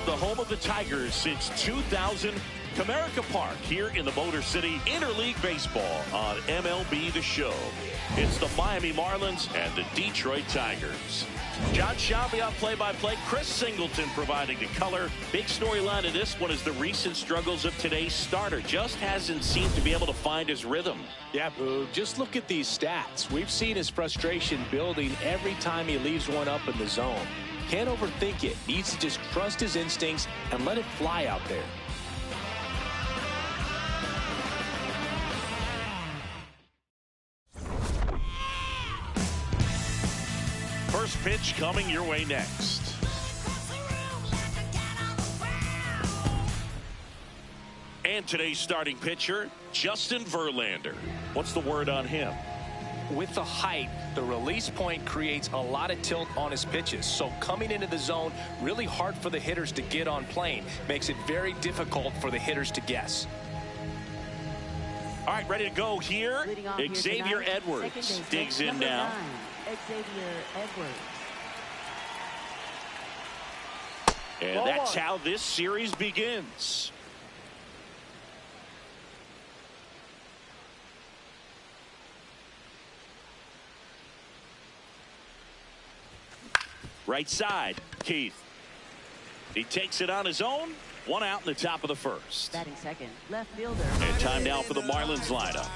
the home of the Tigers since 2000. Comerica Park here in the Motor City. Interleague Baseball on MLB The Show. It's the Miami Marlins and the Detroit Tigers. John Shelby on play-by-play. Chris Singleton providing the color. Big storyline of this one is the recent struggles of today's starter. Just hasn't seemed to be able to find his rhythm. Yeah, Boog, just look at these stats. We've seen his frustration building every time he leaves one up in the zone. Can't overthink it. Needs to just trust his instincts and let it fly out there. First pitch coming your way next. And today's starting pitcher, Justin Verlander. What's the word on him? With the height, the release point creates a lot of tilt on his pitches. So coming into the zone, really hard for the hitters to get on plane. Makes it very difficult for the hitters to guess. All right, ready to go here. Xavier Edwards digs in now. Xavier Edwards. And that's how this series begins. Right side, Keith. He takes it on his own. One out in the top of the first. Batting second, left fielder. And time now for the Marlins lineup.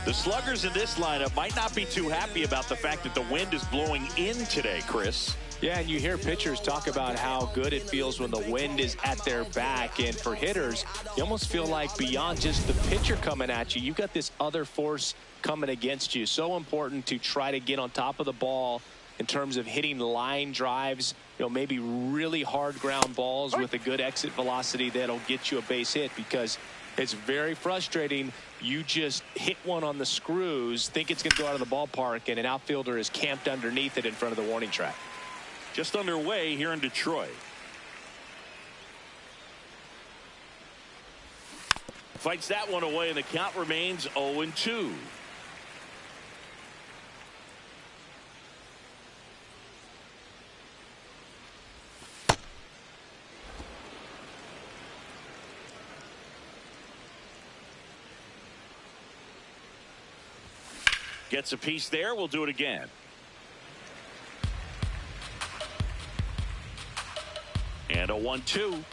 The sluggers in this lineup might not be too happy about the fact that the wind is blowing in today, Chris. Yeah, and you hear pitchers talk about how good it feels when the wind is at their back. And for hitters, you almost feel like beyond just the pitcher coming at you, you've got this other force coming against you. So important to try to get on top of the ball in terms of hitting line drives, maybe really hard ground balls with a good exit velocity that'll get you a base hit, because it's very frustrating. You just hit one on the screws, think it's going to go out of the ballpark, and an outfielder is camped underneath it in front of the warning track. Just underway here in Detroit. Fights that one away, and the count remains 0-2. Gets a piece there. We'll do it again. And a 1-2.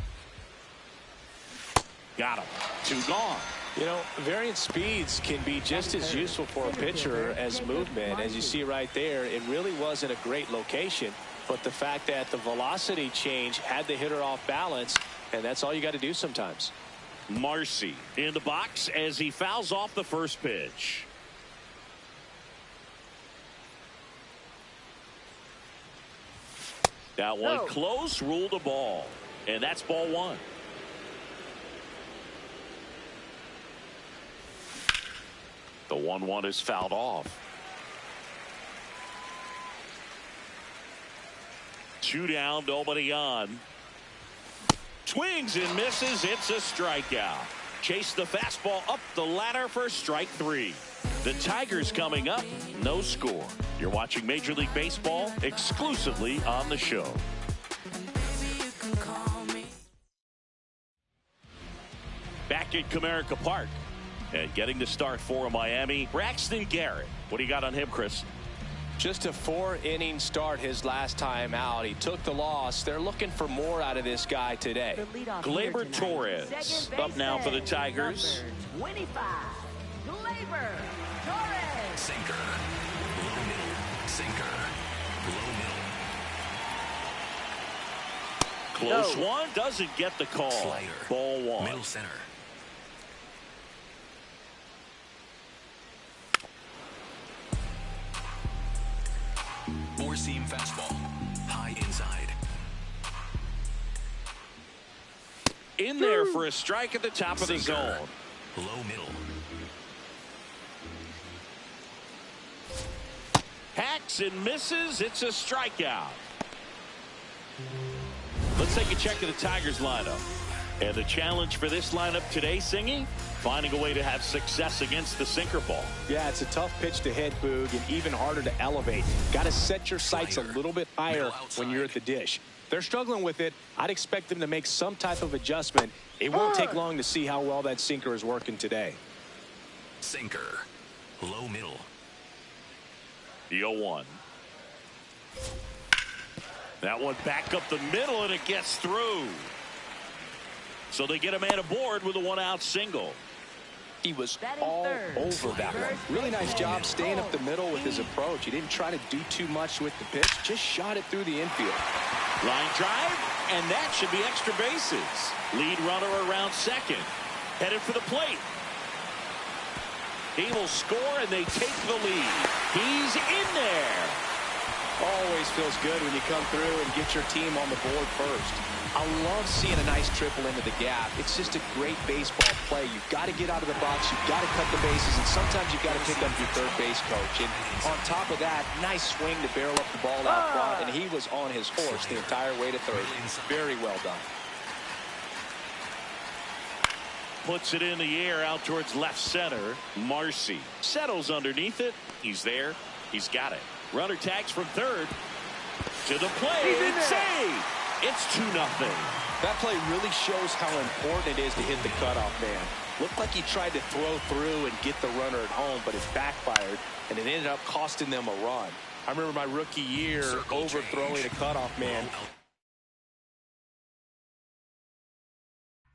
Got him. 2 gone. Variant speeds can be just as useful for a pitcher as movement. As you see right there, it really wasn't a great location, but the fact that the velocity change had the hitter off balance, and that's all you got to do sometimes. Marcy in the box as he fouls off the first pitch. That one close, ruled a ball. And that's ball 1. The 1-1 is fouled off. 2 down, nobody on. Swings and misses. It's a strikeout. Chase the fastball up the ladder for strike 3. The Tigers coming up, no score. You're watching Major League Baseball exclusively on the show. Back at Comerica Park and getting the start for Miami, Braxton Garrett. What do you got on him, Chris? Just a 4-inning start his last time out. He took the loss. They're looking for more out of this guy today. Gleyber Torres up now for the Tigers. 25. Gleyber Torres. Sinker. Low middle. Sinker. Low middle. Close one. Doesn't get the call. Slider. Ball 1. Middle center. Four-seam fastball. High inside. In there for a strike at the top of the zone. Low middle. Hacks and misses. It's a strikeout. Let's take a check of the Tigers lineup. And the challenge for this lineup today, Singy, finding a way to have success against the sinker ball. Yeah, it's a tough pitch to hit, Boog, and even harder to elevate. Got to set your sights a little bit higher when you're at the dish. They're struggling with it. I'd expect them to make some type of adjustment. It won't take long to see how well that sinker is working today. Sinker. Low middle. The 0-1. That one back up the middle, and it gets through. So they get a man aboard with a 1-out single. He was all over that one. Really nice job staying up the middle with his approach. He didn't try to do too much with the pitch, just shot it through the infield. Line drive, and that should be extra bases. Lead runner around second. Headed for the plate. He will score, and they take the lead. He's in there. Always feels good when you come through and get your team on the board first. I love seeing a nice triple into the gap. It's just a great baseball play. You've got to get out of the box. You've got to cut the bases, and sometimes you've got to pick up your third base coach. And on top of that, nice swing to barrel up the ball out front, and he was on his horse the entire way to third. Very well done. Puts it in the air out towards left center. Marcy settles underneath it. He's there. He's got it. Runner tags from third. To the plate. It's saved. It's 2-0. That play really shows how important it is to hit the cutoff man. Looked like he tried to throw through and get the runner at home, but it backfired, and it ended up costing them a run. I remember my rookie year overthrowing a cutoff man.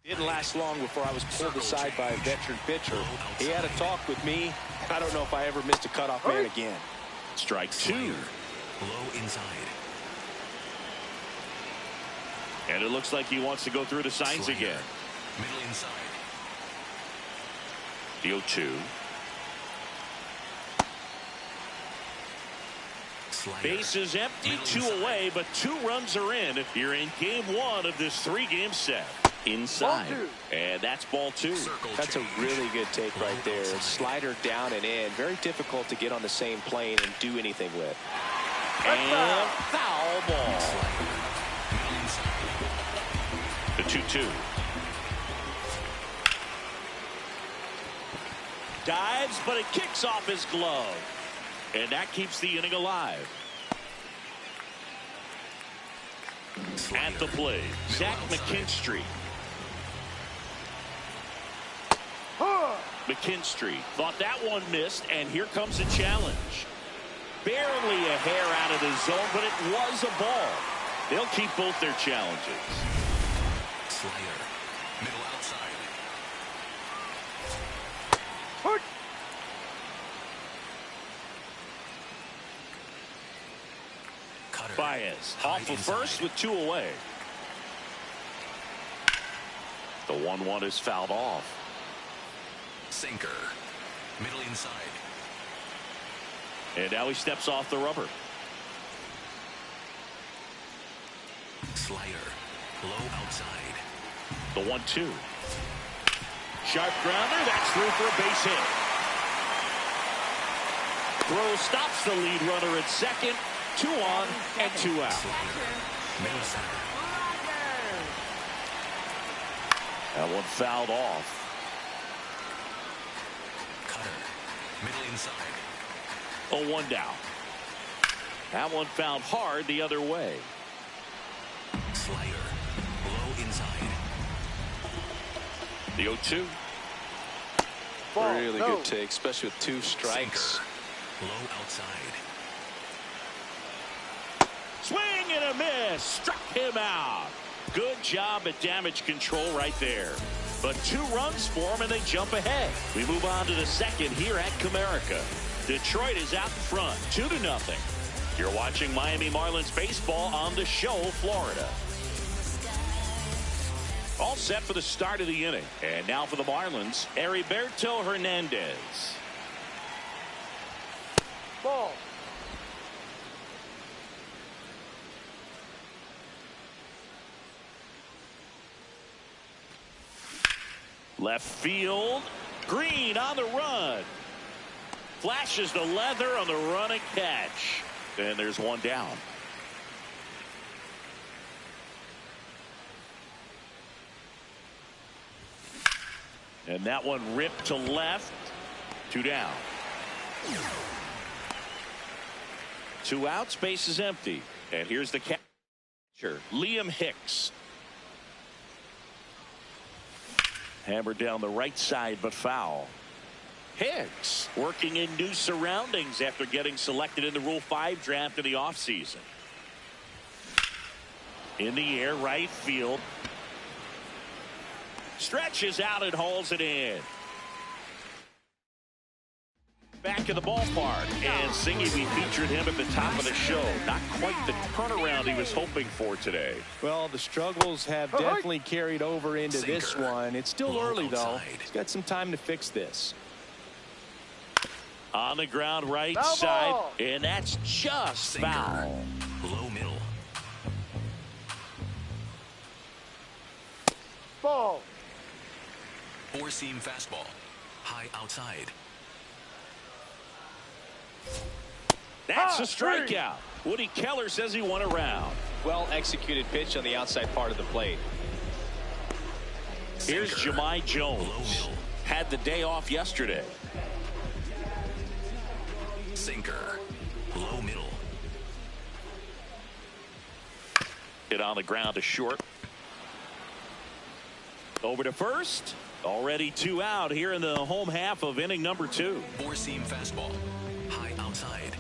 Didn't last long before I was pulled aside by a veteran pitcher. He had a talk with me. I don't know if I ever missed a cutoff man again. Strike 2. Low inside. And it looks like he wants to go through the signs again. Middle inside. The 0-2. Base is empty, 2 away, but 2 runs are in. You're in game 1 of this 3-game set. Inside. And that's ball 2. That's a really good take right there. Slider down and in. Very difficult to get on the same plane and do anything with. And foul ball. The 2-2. Dives, but it kicks off his glove. And that keeps the inning alive. At the plate, Zach McKinstry. McKinstry thought that one missed, and here comes a challenge. Barely a hair out of the zone, but it was a ball. They'll keep both their challenges. Slider. Middle outside. Cutter. Baez off of first with 2 away. The 1-1 is fouled off. Sinker. Middle inside. And now he steps off the rubber. Slider. Low outside. The 1-2. Sharp grounder. That's through for a base hit. Throw stops the lead runner at second. 2 on and 2 out. Middle center. That one fouled off. Cutter. Middle inside. 0-1 down. That one fouled hard the other way. Slider. Low inside. The 0-2. Really good take, especially with 2 strikes. Sinker. Low outside. Swing and a miss. Struck him out. Good job at damage control right there. But 2 runs for him, and they jump ahead. We move on to the second here at Comerica. Detroit is out in front, 2-0. You're watching Miami Marlins baseball on the Show, Florida. All set for the start of the inning. And now for the Marlins, Heriberto Hernandez. Ball. Left field. Green on the run. Flashes the leather on the run and catch. And there's 1 down. And that one ripped to left. 2 down. 2 outs, base is empty. And here's the catch. Liam Hicks. Hammered down the right side, but foul. Hicks working in new surroundings after getting selected in the Rule 5 draft in the offseason. In the air, right field. Stretches out and hauls it in. Back to the ballpark, and Singy, we featured him at the top of the show. Not quite the turnaround he was hoping for today. Well, the struggles have definitely carried over into this one. It's still early, though. He's got some time to fix this. On the ground, right side, and that's just foul. Low middle. Ball. Four-seam fastball. High outside. That's a strikeout. Woody Keller says he won a round. Well executed pitch on the outside part of the plate. Here's Jahmai Jones. Had the day off yesterday. Sinker. Low middle. Hit on the ground to short. Over to first. Already 2 out here in the home half of inning number 2. Four-seam fastball. High outside.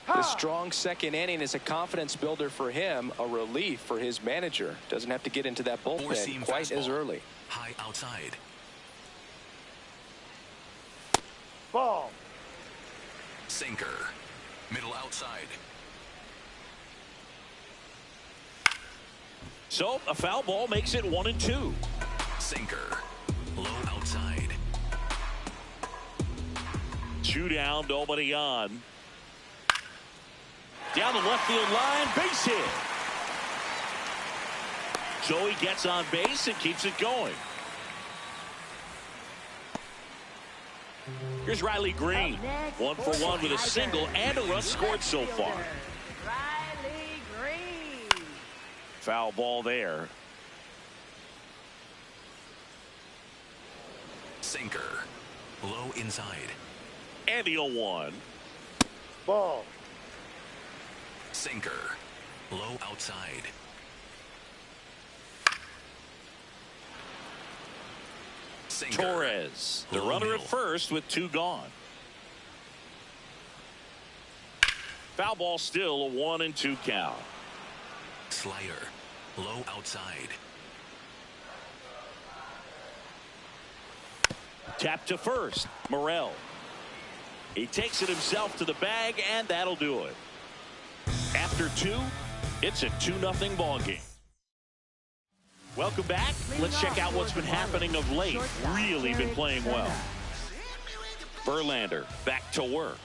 The strong second inning is a confidence builder for him, a relief for his manager. Doesn't have to get into that bullpen quite as early. High outside. Ball. Sinker. Middle outside. So a foul ball makes it 1-2. Sinker. Low outside. 2 down, nobody on. Down the left field line, base hit. Joey gets on base and keeps it going. Here's Riley Green. 1 for 1 with a single and a run scored so far. Riley Green. Foul ball there. Sinker. Low inside. And the 0-1. Ball. Sinker. Low outside. Sinker. Torres, the Low runner middle. at first with 2 gone. Foul ball still a 1-2 count. Slider. Low outside. Tap to first. Morel. He takes it himself to the bag, and that'll do it. After 2, it's a 2-0 ball game. Welcome back. Let's check out what's been happening of late. Really been playing well. Verlander back to work.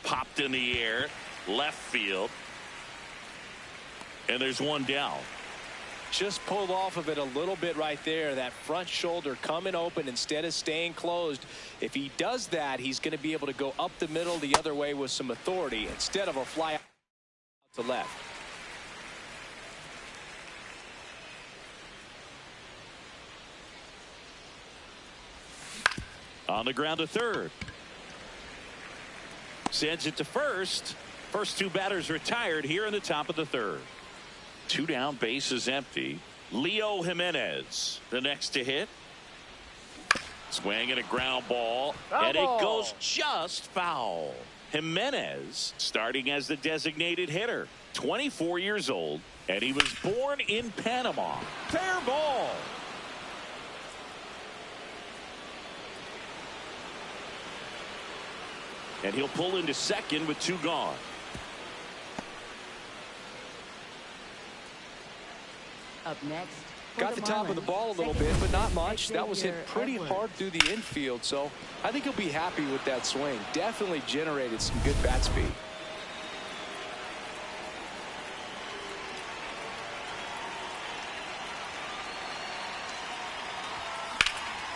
Popped in the air, left field. And there's 1 down. Just pulled off of it a little bit right there. That front shoulder coming open instead of staying closed. If he does that, he's going to be able to go up the middle the other way with some authority instead of a fly out to left. On the ground to third. Sends it to first. First 2 batters retired here in the top of the 3rd. 2 down, base is empty. Leo Jimenez, the next to hit. Swing and a ground ball. And it goes just foul. Jimenez starting as the designated hitter. 24 years old. And he was born in Panama. Fair ball. And he'll pull into second with 2 gone. Up next. Got the top of the ball a little bit, but not much. That was hit pretty hard through the infield, so I think he'll be happy with that swing. Definitely generated some good bat speed.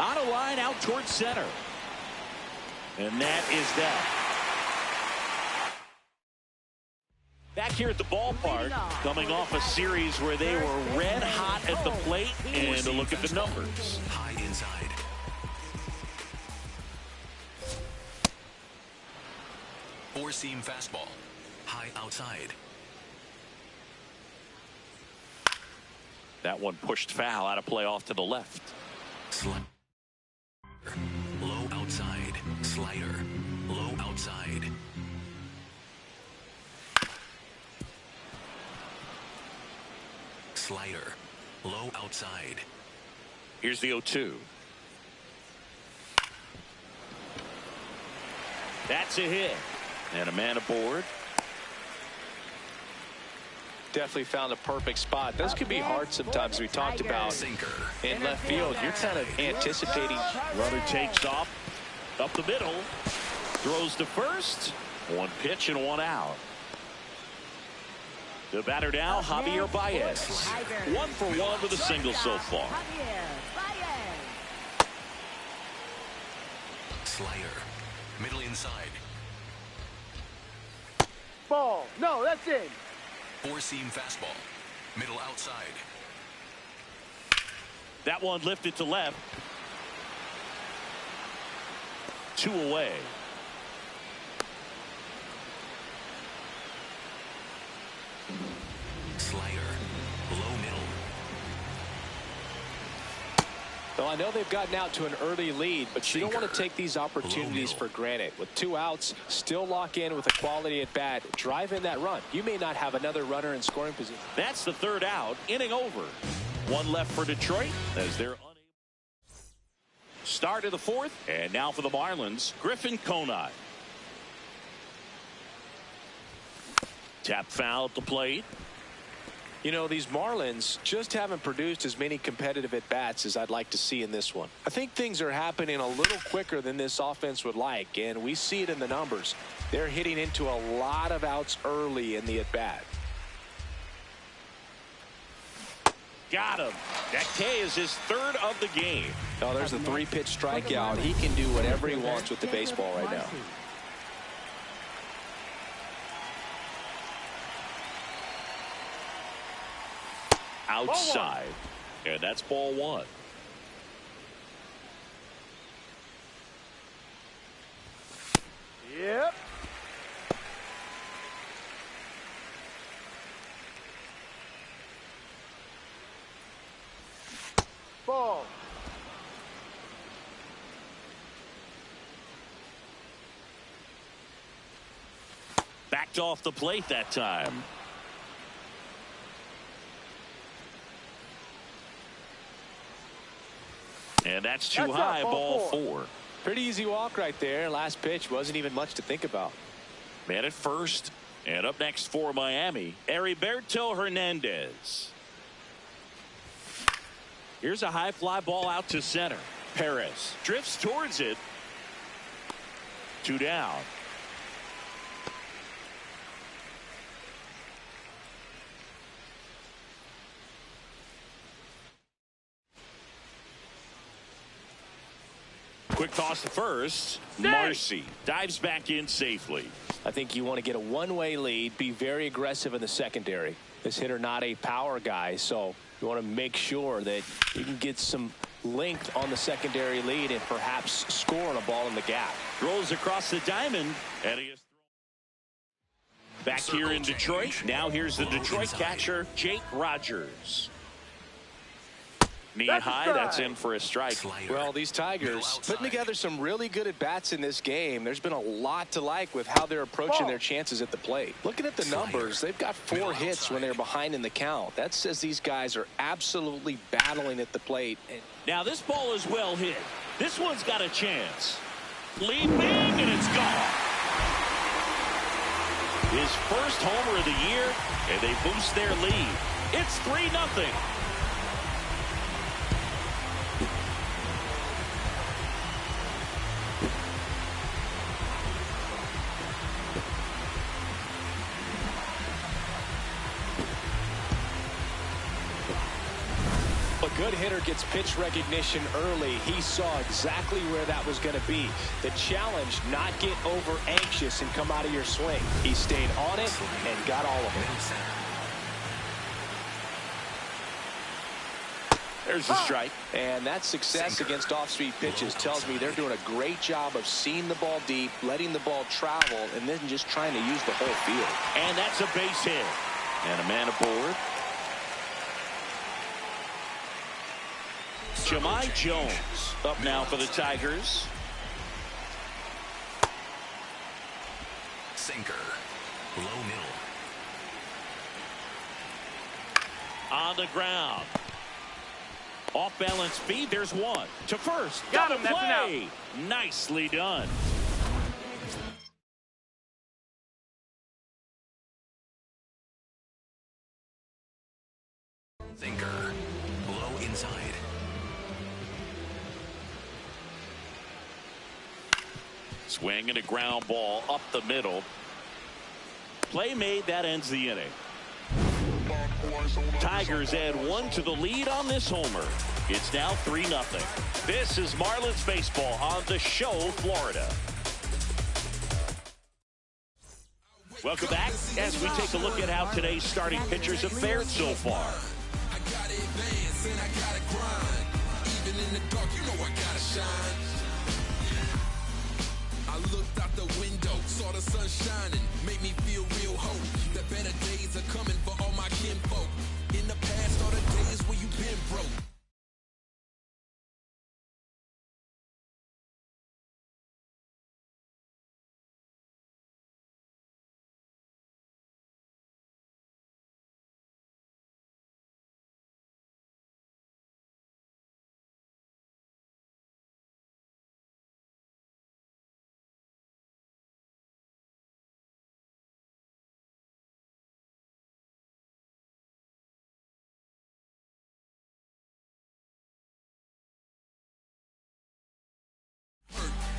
On a line out towards center. And that is that. Back here at the ballpark, coming off a series where they were red hot at the plate, and a look at the numbers. High inside. Four-seam fastball. High outside. That one pushed foul out of play off to the left. Slider. Low outside. Slider. Low outside. Slider. Low outside. Here's the 0-2. That's a hit. And a man aboard. Definitely found a perfect spot. Those can be hard sometimes. We talked about in left field. You're kind of anticipating. Runner takes off up the middle. Throws to first. One pitch and one out. The batter now, Javier Baez. 1 for 1 with a single so far. Slider. Middle inside. Ball. No, that's in. Four-seam fastball. Middle outside. That one lifted to left. 2 away. Slider. Low middle. Well, I know they've gotten out to an early lead, but you don't want to take these opportunities for granted. With 2 outs, still lock in with a quality at bat. Drive in that run. You may not have another runner in scoring position. That's the 3rd out. Inning over. 1 left for Detroit as they're unable. Start of the 4th, and now for the Marlins, Griffin Conine. Tap foul at the plate. You know, these Marlins just haven't produced as many competitive at-bats as I'd like to see in this one. I think things are happening a little quicker than this offense would like, and we see it in the numbers. They're hitting into a lot of outs early in the at-bat. Got him. That K is his 3rd of the game. Oh, there's a 3-pitch strikeout. He can do whatever he wants with the baseball right now. Outside. And that's ball 1. Yep. Ball. Backed off the plate that time. And that's too high, ball 4. Pretty easy walk right there. Last pitch wasn't even much to think about. Man at first. And up next for Miami, Heriberto Hernandez. Here's a high fly ball out to center. Perez drifts towards it. 2 down. Quick toss to first. Marcy dives back in safely. I think you want to get a one-way lead, be very aggressive in the secondary. This hitter not a power guy, so you want to make sure that you can get some length on the secondary lead and perhaps score on a ball in the gap. Throws across the diamond, and he is back here in Detroit. Now here's the Detroit catcher, Jake Rogers. Knee high, that's in for a strike. Well, these Tigers putting together some really good at-bats in this game. There's been a lot to like with how they're approaching their chances at the plate. Looking at the numbers, they've got 4 hits when they're behind in the count. That says these guys are absolutely battling at the plate. Now this ball is well hit. This one's got a chance. Lead big, and it's gone. His first homer of the year, and they boost their lead. It's 3-0. A good hitter gets pitch recognition early. He saw exactly where that was going to be. The challenge, not get over anxious and come out of your swing. He stayed on it and got all of it. There's the strike. And that success against off-speed pitches tells me they're doing a great job of seeing the ball deep, letting the ball travel, and then just trying to use the whole field. And that's a base hit. And a man aboard. Jahmai Jones up now for the Tigers. Sinker. Low middle. On the ground. Off balance feed. There's one. To first. Got him. Double That's an out. play. Nicely done. Sinker. Low inside. Swing and a ground ball up the middle. Play made. That ends the inning. Tigers add one to the lead on this homer. It's now 3-0. This is Marlins baseball on The Show, Florida. Welcome back as we take a look at how today's starting pitchers have fared so far. I gotta advance and I gotta grind. Even in the dark, you know I gotta shine. I looked out the window, saw the sun shining, made me feel real hope that better days are coming for all my kinfolk. In the past, all the days where you been broke.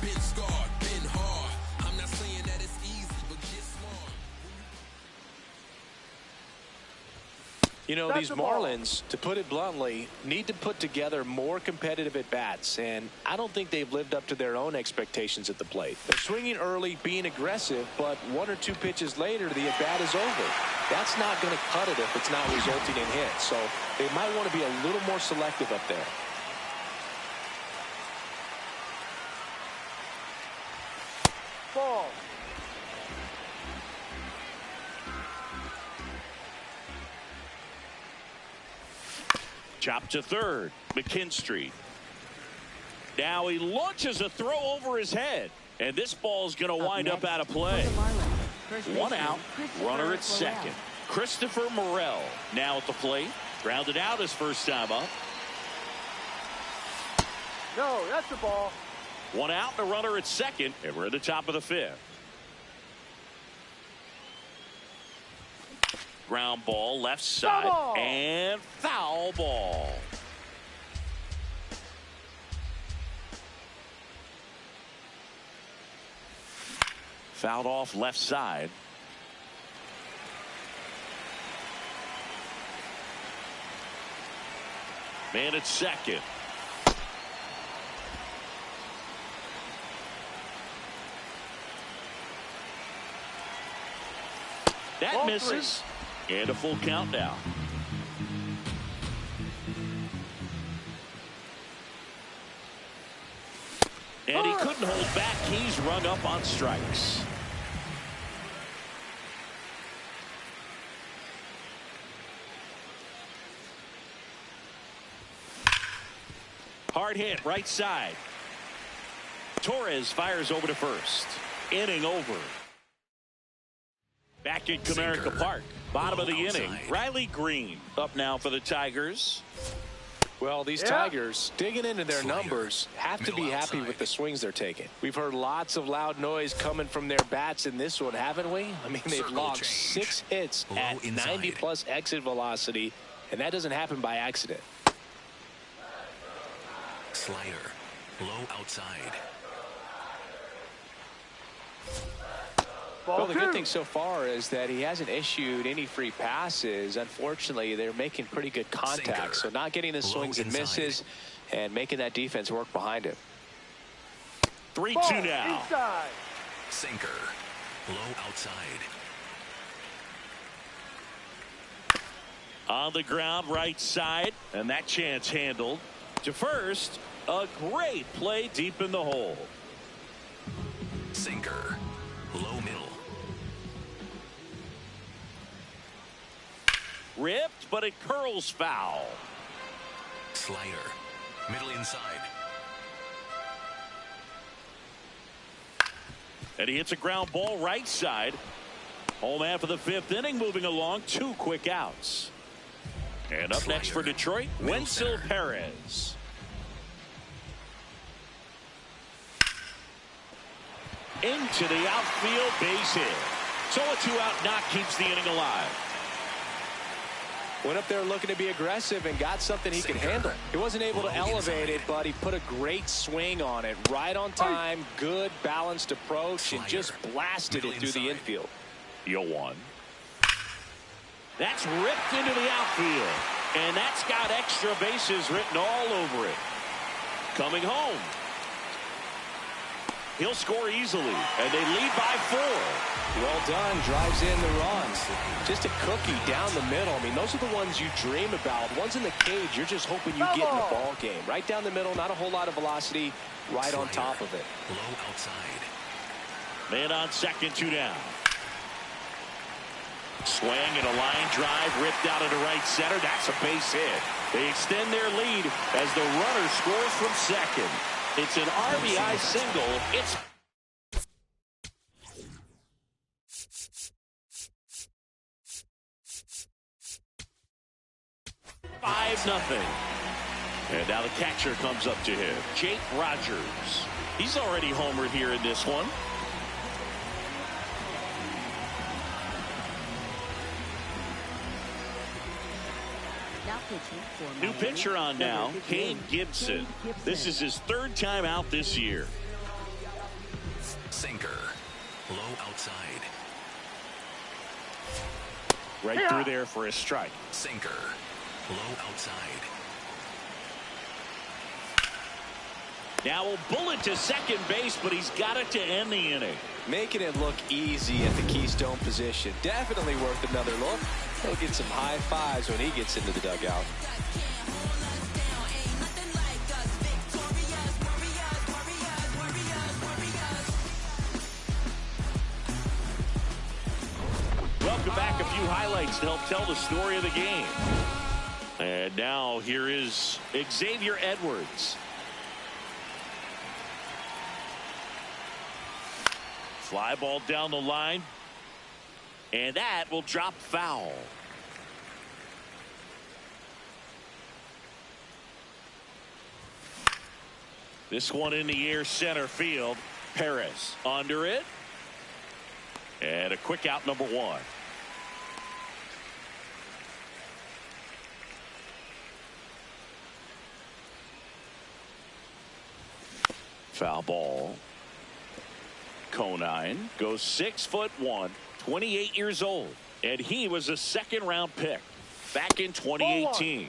Been scarred, been hard. I'm not saying that it's easy, but get smart. You know, That's these the ball. Marlins, to put it bluntly, need to put together more competitive at-bats, and I don't think they've lived up to their own expectations at the plate. They're swinging early, being aggressive, but one or two pitches later, the at-bat is over. That's not going to cut it if it's not resulting in hits, so they might want to be a little more selective up there. Ball. Chop to third. McKinstry. Now he launches a throw over his head. And this ball is going to wind up out of play. One out. Runner at second. Christopher Morel now at the plate. Grounded out his first time up. No, that's the ball. One out and a runner at second. And we're at the top of the fifth. Ground ball left side. Double. And foul ball. Fouled off left side. Man at second. That Ball misses. And a full count now. And he couldn't hold back. He's rung up on strikes. Hard hit right side. Torres fires over to first. Inning over. Back at Comerica Park. Bottom of the inning. Riley Green up now for the Tigers. Well, these Tigers, digging into their numbers, have to be happy with the swings they're taking. We've heard lots of loud noise coming from their bats in this one, haven't we? I mean, they've logged 6 hits at 90-plus exit velocity, and that doesn't happen by accident. Slider. Low outside. Well, the good thing so far is that he hasn't issued any free passes. Unfortunately, they're making pretty good contact, so not getting the swings and misses and making that defense work behind him. 3-2 now. Inside. Sinker. Low outside. On the ground, right side, and that chance handled. To first, a great play deep in the hole. Sinker. Low middle. Ripped, but it curls foul. Slider. Middle inside. And he hits a ground ball right side. Home after the 5th inning, moving along, 2 quick outs. And up next for Detroit, Wenzel Perez. Into the outfield, base hit. So a 2-out knock keeps the inning alive. Went up there looking to be aggressive and got something he could handle. He wasn't able to elevate it, but he put a great swing on it. Right on time, good balanced approach, and just blasted it through the infield. 0-1. That's ripped into the outfield. And that's got extra bases written all over it. Coming home. He'll score easily, and they lead by 4. Well done. Drives in the runs. Just a cookie down the middle. I mean, those are the ones you dream about. Ones in the cage, you're just hoping you get in the ball game. Right down the middle, not a whole lot of velocity, right on top of it. Low outside. Man on second, 2 down. Swing and a line drive ripped out into right center. That's a base hit. They extend their lead as the runner scores from second. It's an RBI single. It's 5-0. And now the catcher comes up to him, Jake Rogers. He's already homered here in this one. New pitcher on now, Kane Gibson. This is his 3rd time out this year. Sinker. Low outside. Right through there for a strike. Sinker. Low outside. Now a bullet to second base, but he's got it to end the inning. Making it look easy at the Keystone position. Definitely worth another look. He'll get some high fives when he gets into the dugout. Welcome back. A few highlights to help tell the story of the game. And now here is Xavier Edwards. Fly ball down the line. And that will drop foul. This one in the air, center field. Perez under it. And a quick out, number 1. Foul ball. Conine goes 6'1", 28 years old, and he was a 2nd-round pick back in 2018.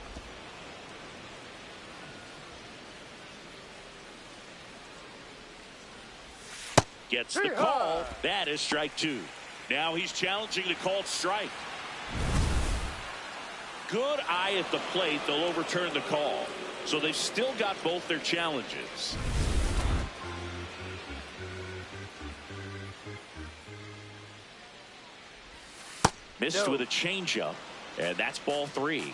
Gets the call. That is strike 2. Now he's challenging the called strike. Good eye at the plate. They'll overturn the call. So they've still got both their challenges. Missed with a changeup, and that's ball 3.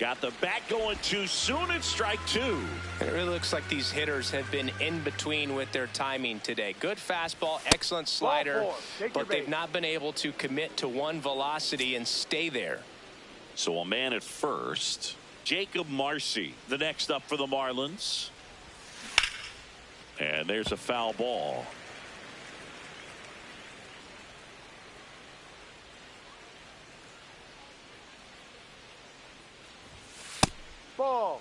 Got the bat going too soon. It's strike 2. It really looks like these hitters have been in between with their timing today. Good fastball, excellent slider, but they've not been able to commit to one velocity and stay there. So a man at first. Jacob Marcy, the next up for the Marlins. And there's a foul ball. Ball.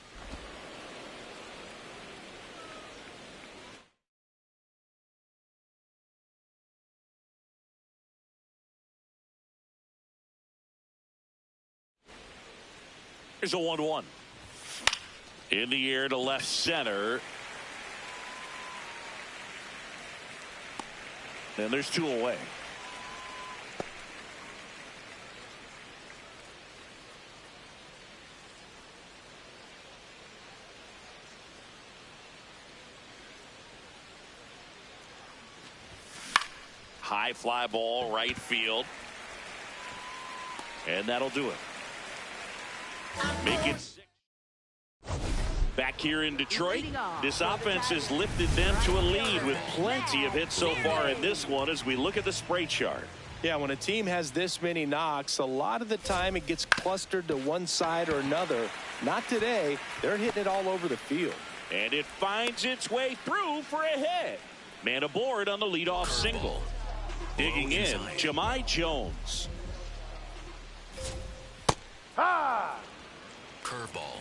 Here's a 1-1. In the air to left center. And there's 2 away. High fly ball right field. And that'll do it. Make it 6. Back here in Detroit, this offense has lifted them to a lead with plenty of hits so far in this one as we look at the spray chart. Yeah, when a team has this many knocks, a lot of the time it gets clustered to one side or another. Not today. They're hitting it all over the field. And it finds its way through for a hit. Man aboard on the leadoff single. Digging in, Jahmai Jones. Ha! Curveball.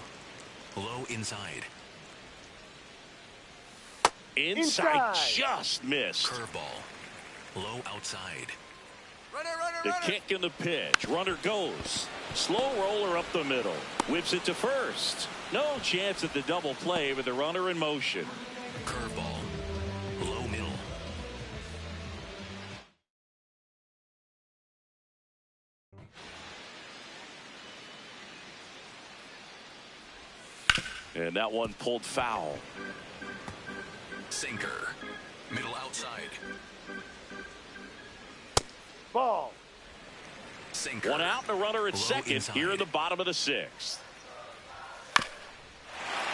Low inside. Inside just missed. Curveball. Low outside. The kick and the pitch. Runner goes. Slow roller up the middle. Whips it to first. No chance at the double play with the runner in motion. Curveball. Low middle. And that one pulled foul. Sinker. Middle outside. Ball. Sinker. One out and a runner at Low second inside. here in the bottom of the 6th.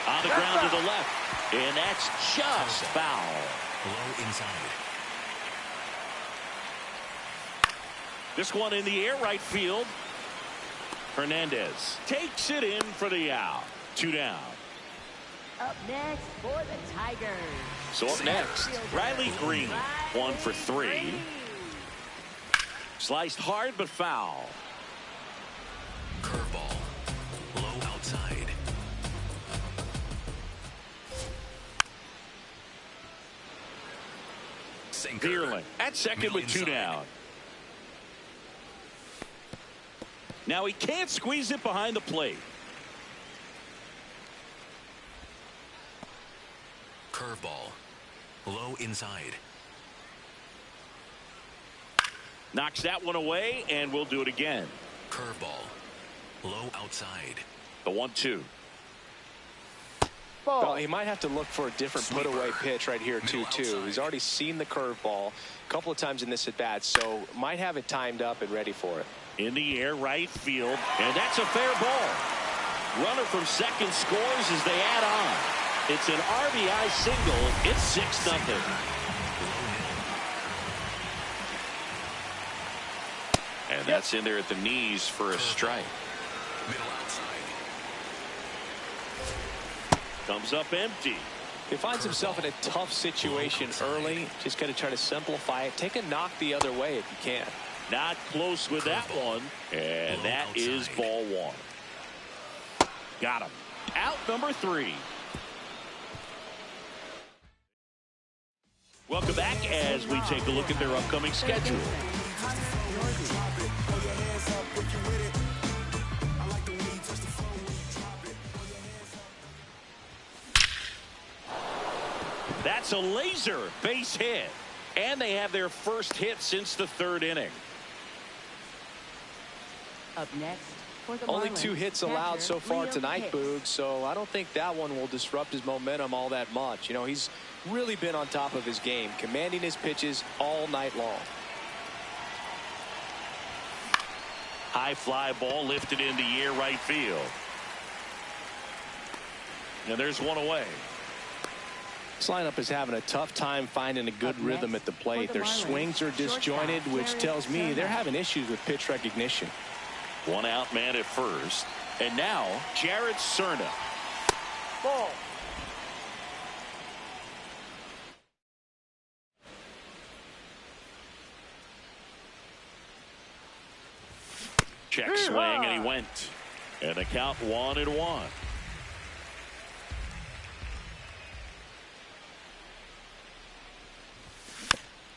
On the ground to the left. And that's just foul. Low inside. This one in the air right field. Hernandez takes it in for the out. 2 down. Up next for the Tigers. So up next, Riley Green. 1 for 3. Sliced hard but foul. Curveball. Low outside. Sinker. Deerling at second Middle with 2 inside. down. Now he can't squeeze it behind the plate. Curveball. Low inside. Knocks that one away, and we'll do it again. Curveball. Low outside. The 1-2. Ball. Well, he might have to look for a different Sweeper. put-away pitch right here, Middle too. outside. He's already seen the curveball a couple of times in this at-bat, so might have it timed up and ready for it. In the air right field, and that's a fair ball. Runner from second scores as they add on. It's an RBI single. It's 6-0. And that's in there at the knees for a strike. Middle outside. Comes up empty. He finds himself in a tough situation early. Just got to try to simplify it. Take a knock the other way if you can. Not close with that one. And that is ball 1. Got him. Out number 3. Welcome back as we take a look at their upcoming schedule. That's a laser base hit. And they have their first hit since the 3rd inning. Up next for the Only Marlins, 2 hits allowed catcher, so far Leo tonight, Hicks. Boog, so I don't think that one will disrupt his momentum all that much. You know, he's really been on top of his game, commanding his pitches all night long. High fly ball lifted in the air right field. And there's one away. This lineup is having a tough time finding a good Up rhythm next at the plate. for the Their Marlins, swings are disjointed, shortstop, which Jared tells me they're Serna. having issues with pitch recognition. 1 out man at first. And now Jared Serna. Ball. Check swing, and he went. And the count 1-1.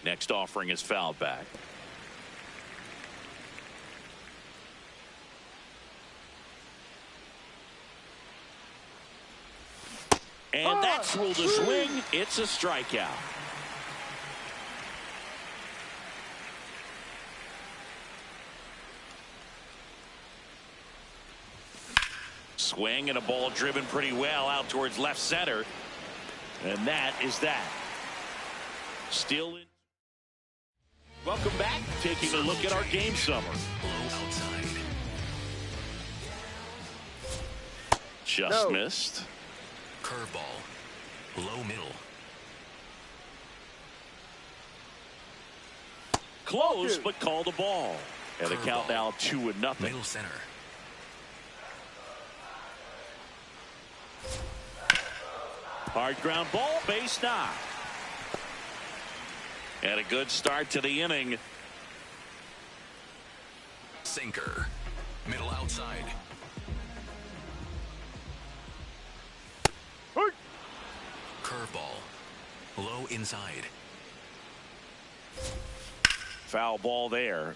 Next offering is fouled back. And that's ruled a swing. It's a strikeout. Swing and a ball driven pretty well out towards left center. And that is that. Still in. Welcome back. Taking a look at our game summer. Low outside. Just missed. Curveball. Low middle. Close, but called a ball. And the count now 2-0. Middle center. Hard ground ball, base knock. And a good start to the inning. Sinker. Middle outside. Curveball. Low inside. Foul ball there.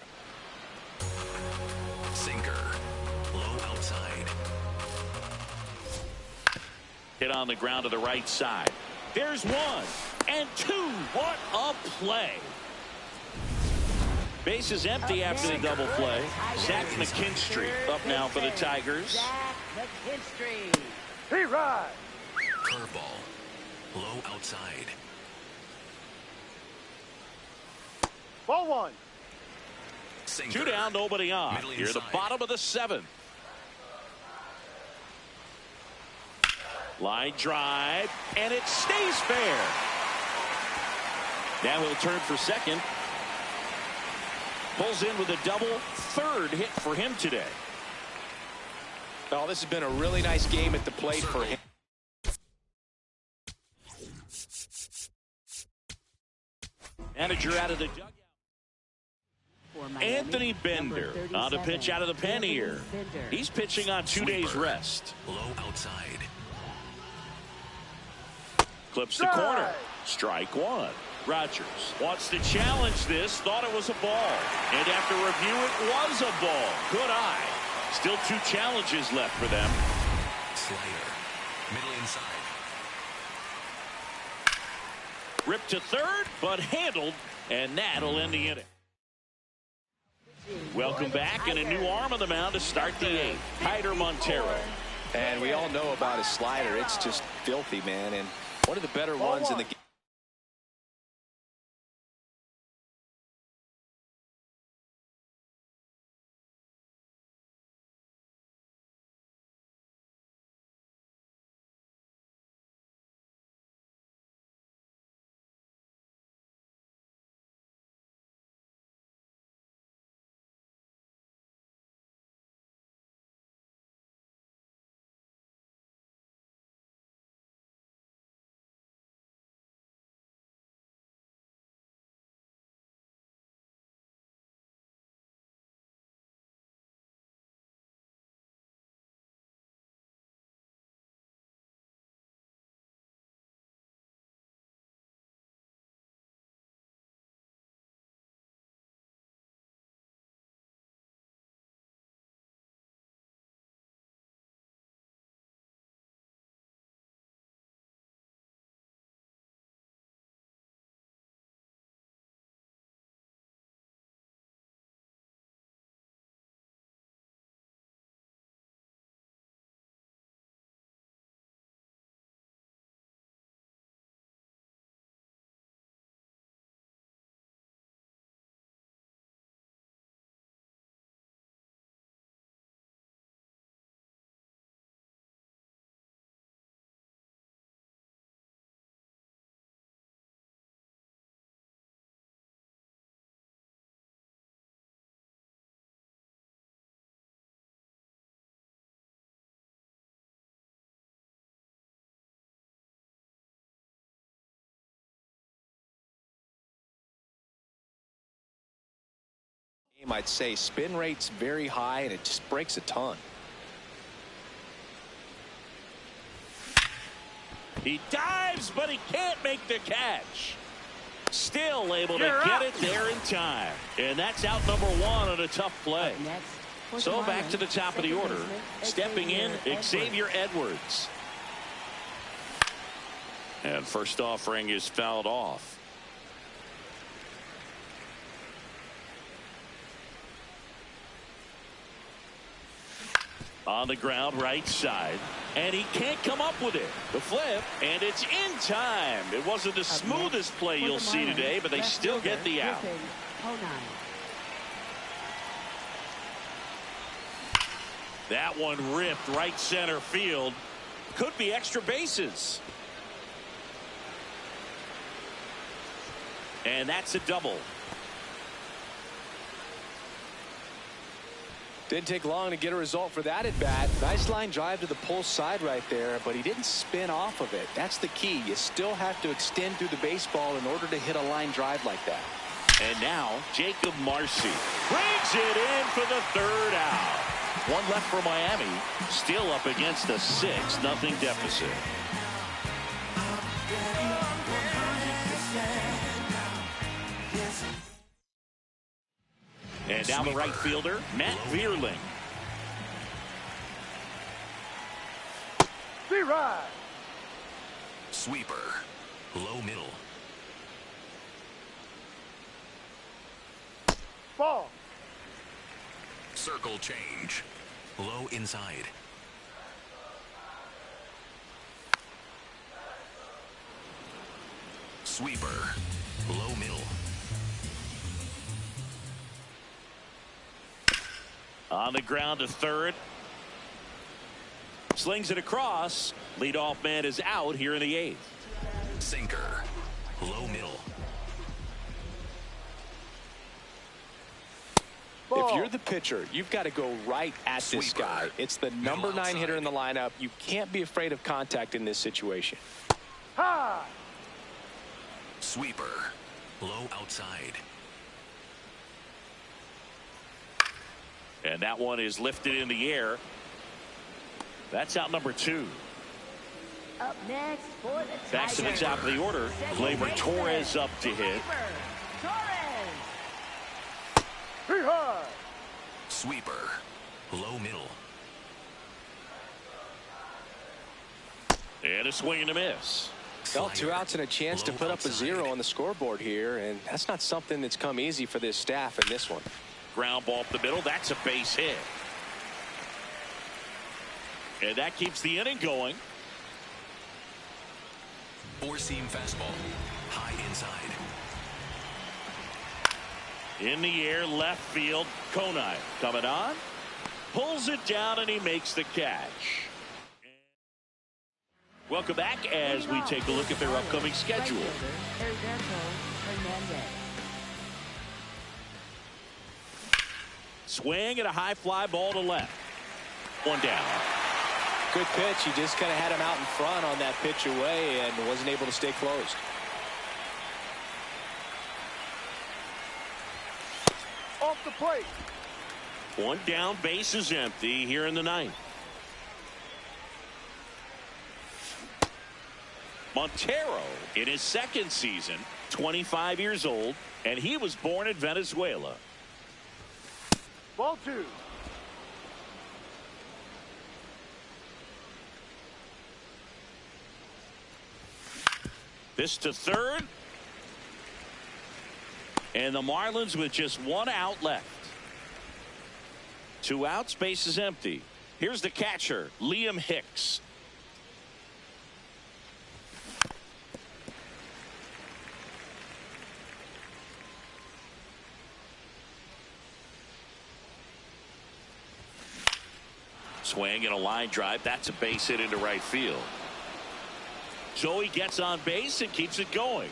Sinker. Low outside. Hit on the ground to the right side. There's 1 and 2. What a play. Base is empty after the double play. Zach McKinstry up now for the Tigers. Zach McKinstry. He ride. Curveball. Low outside. Ball 1. Sinker. 2 down, nobody on. Middle Here, the inside. bottom of the 7th. Line drive, and it stays fair. Now he'll turn for second. Pulls in with a double. 3rd hit for him today. Oh, this has been a really nice game at the plate for him. Manager out of the dugout. For Miami, Anthony number Bender 37, on to pitch out of the pen Anthony here. Bender. He's pitching on 2 days Sweeper. rest. Low outside. Clips the corner. Strike 1. Rogers wants to challenge this. Thought it was a ball. And after review, it was a ball. Good eye. Still 2 challenges left for them. Slider. Middle inside. Ripped to 3rd, but handled. And that'll end the inning. Welcome back, and a new arm on the mound to start the 8th. Hyder Montero. And we all know about his slider. It's just filthy, man. And one of the better ones in the game. I'd say spin rate's very high, and it just breaks a ton. He dives, but he can't make the catch. Still able to get it there in time. And that's out number 1 on a tough play. Next, for the So back Marlins, to the top of the second order. baseman, Stepping in, Xavier Edwards. And first offering is fouled off. On the ground, right side. And he can't come up with it. The flip, and it's in time. It wasn't the smoothest play you'll see today, but they still get the out. That one ripped right center field. Could be extra bases. And that's a double. Didn't take long to get a result for that at bat. Nice line drive to the pull side right there, but he didn't spin off of it. That's the key. You still have to extend through the baseball in order to hit a line drive like that. And now Jacob Marcy brings it in for the third out. One left for Miami, still up against a 6-0 deficit. And now the right fielder, Matt Vierling. Ride. Sweeper. Low middle. Ball. Circle change. Low inside. Sweeper. Low middle. On the ground to third. Slings it across. Leadoff man is out here in the 8th. Sinker. Low middle. Ball. If you're the pitcher, you've got to go right at this Sweeper. guy. It's the number 9 hitter in the lineup. You can't be afraid of contact in this situation. High. Sweeper. Low outside. And that one is lifted in the air. That's out number 2. Up next for the Tigers. Back to the top of the order. Gleyber Torres up to hit. Torres. High. Sweeper. Low middle. And a swing and a miss. Well, 2 outs and a chance to Low put up a outside. 0 on the scoreboard here, and that's not something that's come easy for this staff in this one. Ground ball up the middle. That's a base hit. And that keeps the inning going. Four-seam fastball. High inside. In the air, left field. Konai coming on. Pulls it down, and he makes the catch. Welcome back as we take a look at their upcoming schedule. Swing and a high fly ball to left. One down. Good pitch. He just kind of had him out in front on that pitch away and wasn't able to stay closed. Off the plate. One down, base is empty here in the 9th. Montero in his 2nd season, 25 years old, and he was born in Venezuela. Ball 2. This to third. And the Marlins with just 1 out left. 2 outs, base is empty. Here's the catcher, Liam Hicks. Swing and a line drive. That's a base hit into right field. So he gets on base and keeps it going.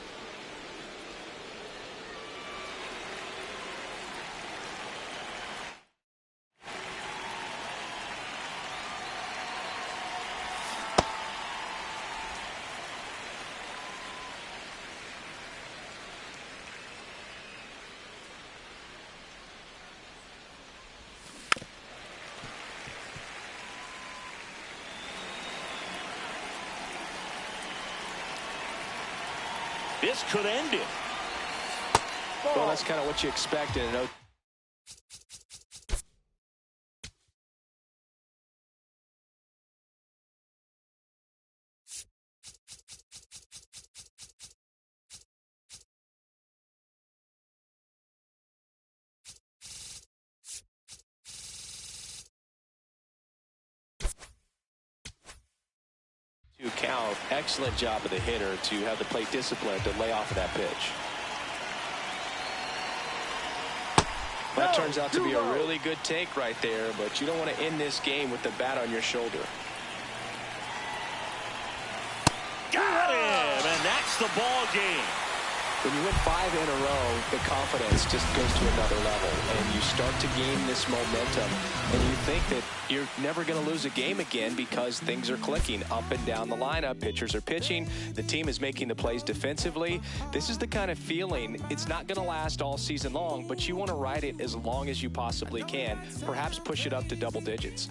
This could end it. Well, that's kind of what you expected. Now, excellent job of the hitter to have the plate discipline to lay off of that pitch. That turns out to be a really good take right there, but you don't want to end this game with the bat on your shoulder. Got him, and that's the ball game. When you win 5 in a row, the confidence just goes to another level, and you start to gain this momentum, and you think that you're never going to lose a game again because things are clicking up and down the lineup. Pitchers are pitching. The team is making the plays defensively. This is the kind of feeling, it's not going to last all season long, but you want to ride it as long as you possibly can, perhaps push it up to double digits.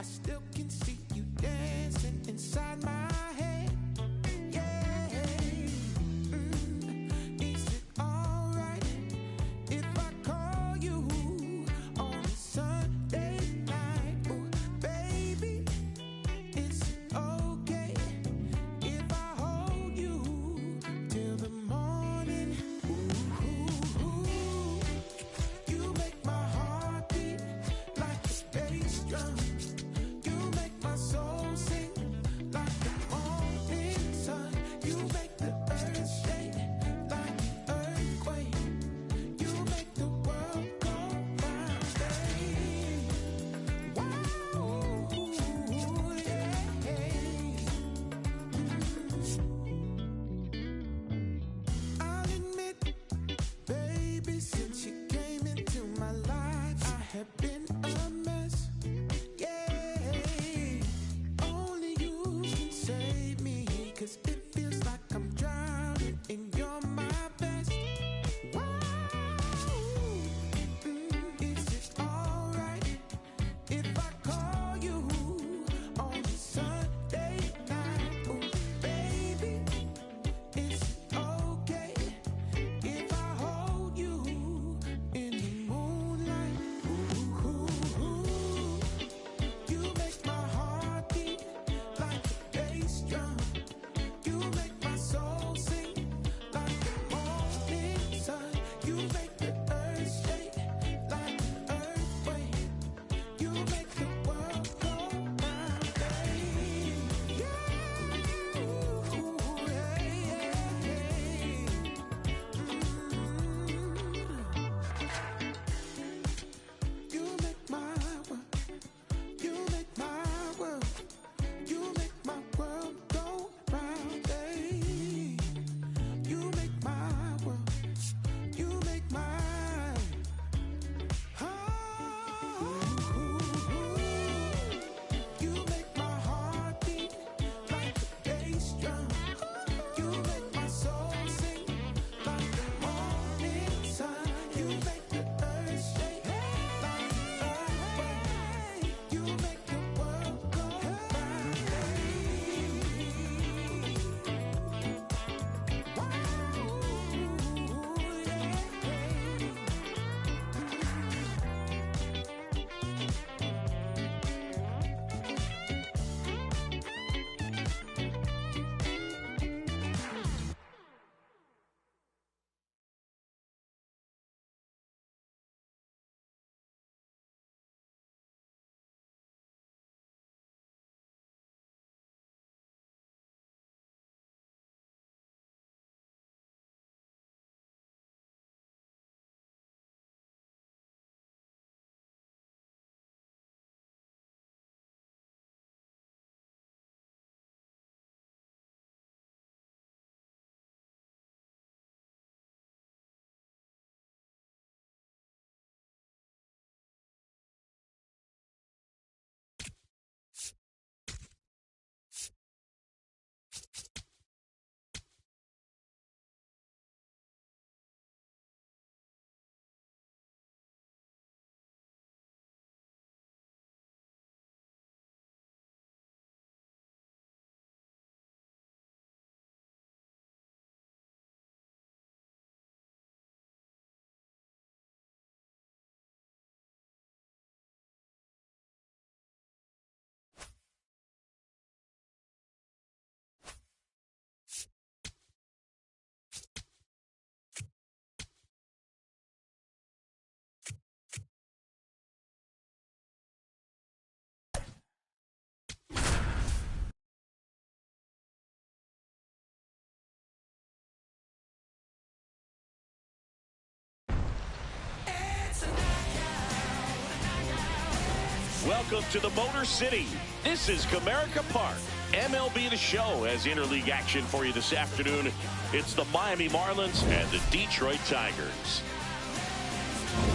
Welcome to the Motor City. This is Comerica Park. MLB The Show has interleague action for you this afternoon. It's the Miami Marlins and the Detroit Tigers.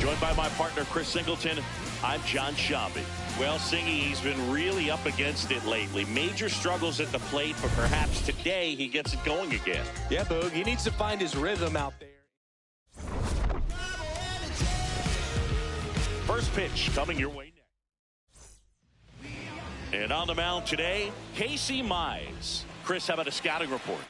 Joined by my partner, Chris Singleton, I'm John Shambi. Well, Singy, he's been really up against it lately. Major struggles at the plate, but perhaps today he gets it going again. Yeah, Boog, he needs to find his rhythm out there. First pitch coming your way next. And on the mound today, Casey Mize. Chris, how about a scouting report?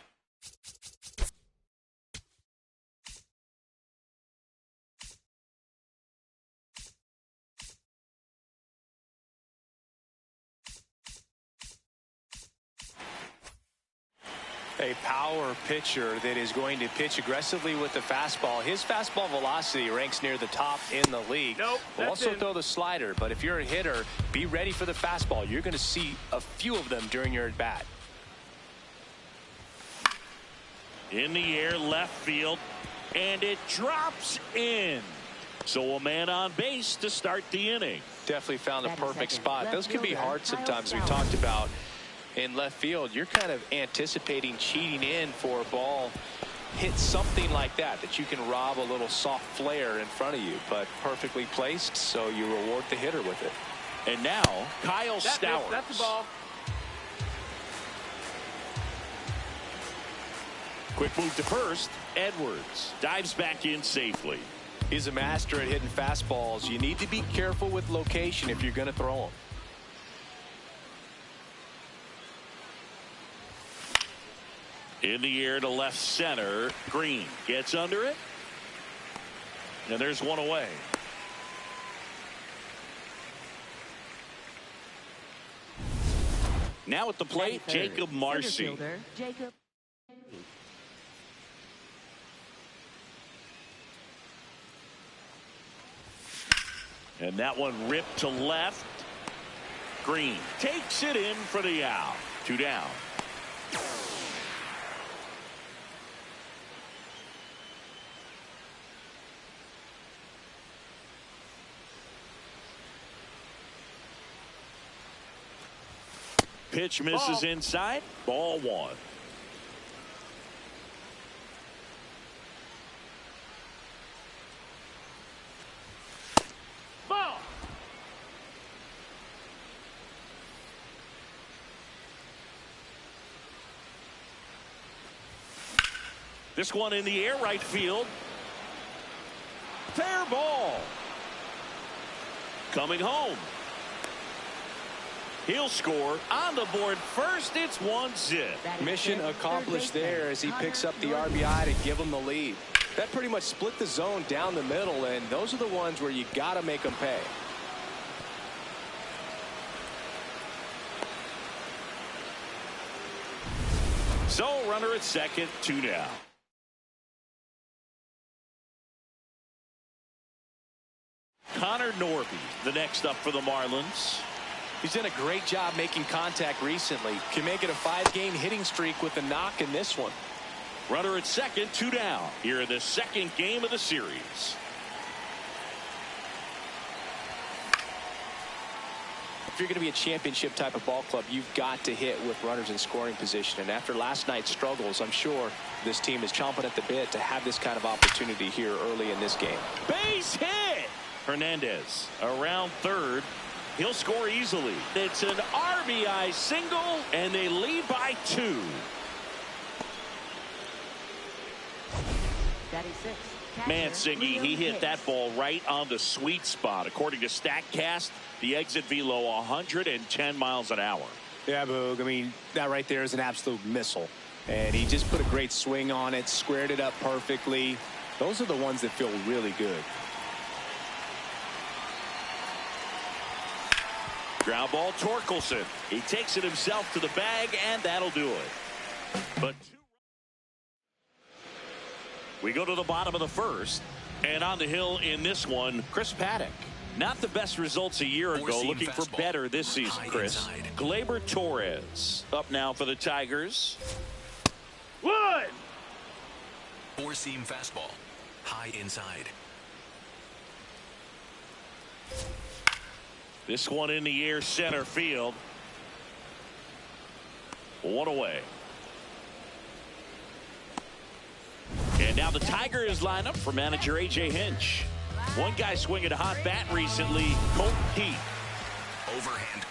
A power pitcher that is going to pitch aggressively with the fastball. His fastball velocity ranks near the top in the league. Nope, Will that's also in. throw the slider, but if you're a hitter, be ready for the fastball. You're going to see a few of them during your at-bat. In the air, left field, and it drops in. So a man on base to start the inning. Definitely found a That is perfect second. spot. Left Those can be fielder, hard Kyle sometimes. We Sauer. talked about in left field, you're kind of anticipating cheating in for a ball hit something like that you can rob a little soft flare in front of you, but perfectly placed, so you reward the hitter with it. And now Kyle Stowers. That's the ball. Quick move to first. Edwards dives back in safely. He's a master at hitting fastballs. You need to be careful with location if you're going to throw them. In the air to left center. Green gets under it. And there's one away. Now at the plate, Jacob Marcy. Center fielder, Jacob. And that one ripped to left. Green takes it in for the out. 2 down. Pitch misses inside. Ball 1. Ball. This one in the air, right field. Fair ball. Coming home. He'll score on the board first. It's 1-0. Mission accomplished there as he picks up the RBI to give him the lead. That pretty much split the zone down the middle, and those are the ones where you got to make them pay. So runner at second, 2 down. Connor Norby, the next up for the Marlins. He's done a great job making contact recently. Can make it a 5-game hitting streak with a knock in this one. Runner at second, 2 down. Here in the second game of the series. If you're going to be a championship type of ball club, you've got to hit with runners in scoring position. And after last night's struggles, I'm sure this team is chomping at the bit to have this kind of opportunity here early in this game. Base hit. Hernandez around third. He'll score easily. It's an RBI single, and they lead by 2. Man, Singy, he hit that ball right on the sweet spot. According to StatCast, the exit velo 110 miles an hour. Yeah, Boog. I mean, that right there is an absolute missile. And he just put a great swing on it, squared it up perfectly. Those are the ones that feel really good. Ground ball, Torkelson. He takes it himself to the bag, and that'll do it. But we go to the bottom of the first, and on the hill in this one, Chris Paddock. Not the best results a year ago, looking for better this season, Chris. Gleyber Torres up now for the Tigers. One. 4-seam fastball. High inside. This one in the air, center field. One away. And now the Tigers line up for manager A.J. Hinch. One guy swinging a hot bat recently, Colt Heat. Overhand.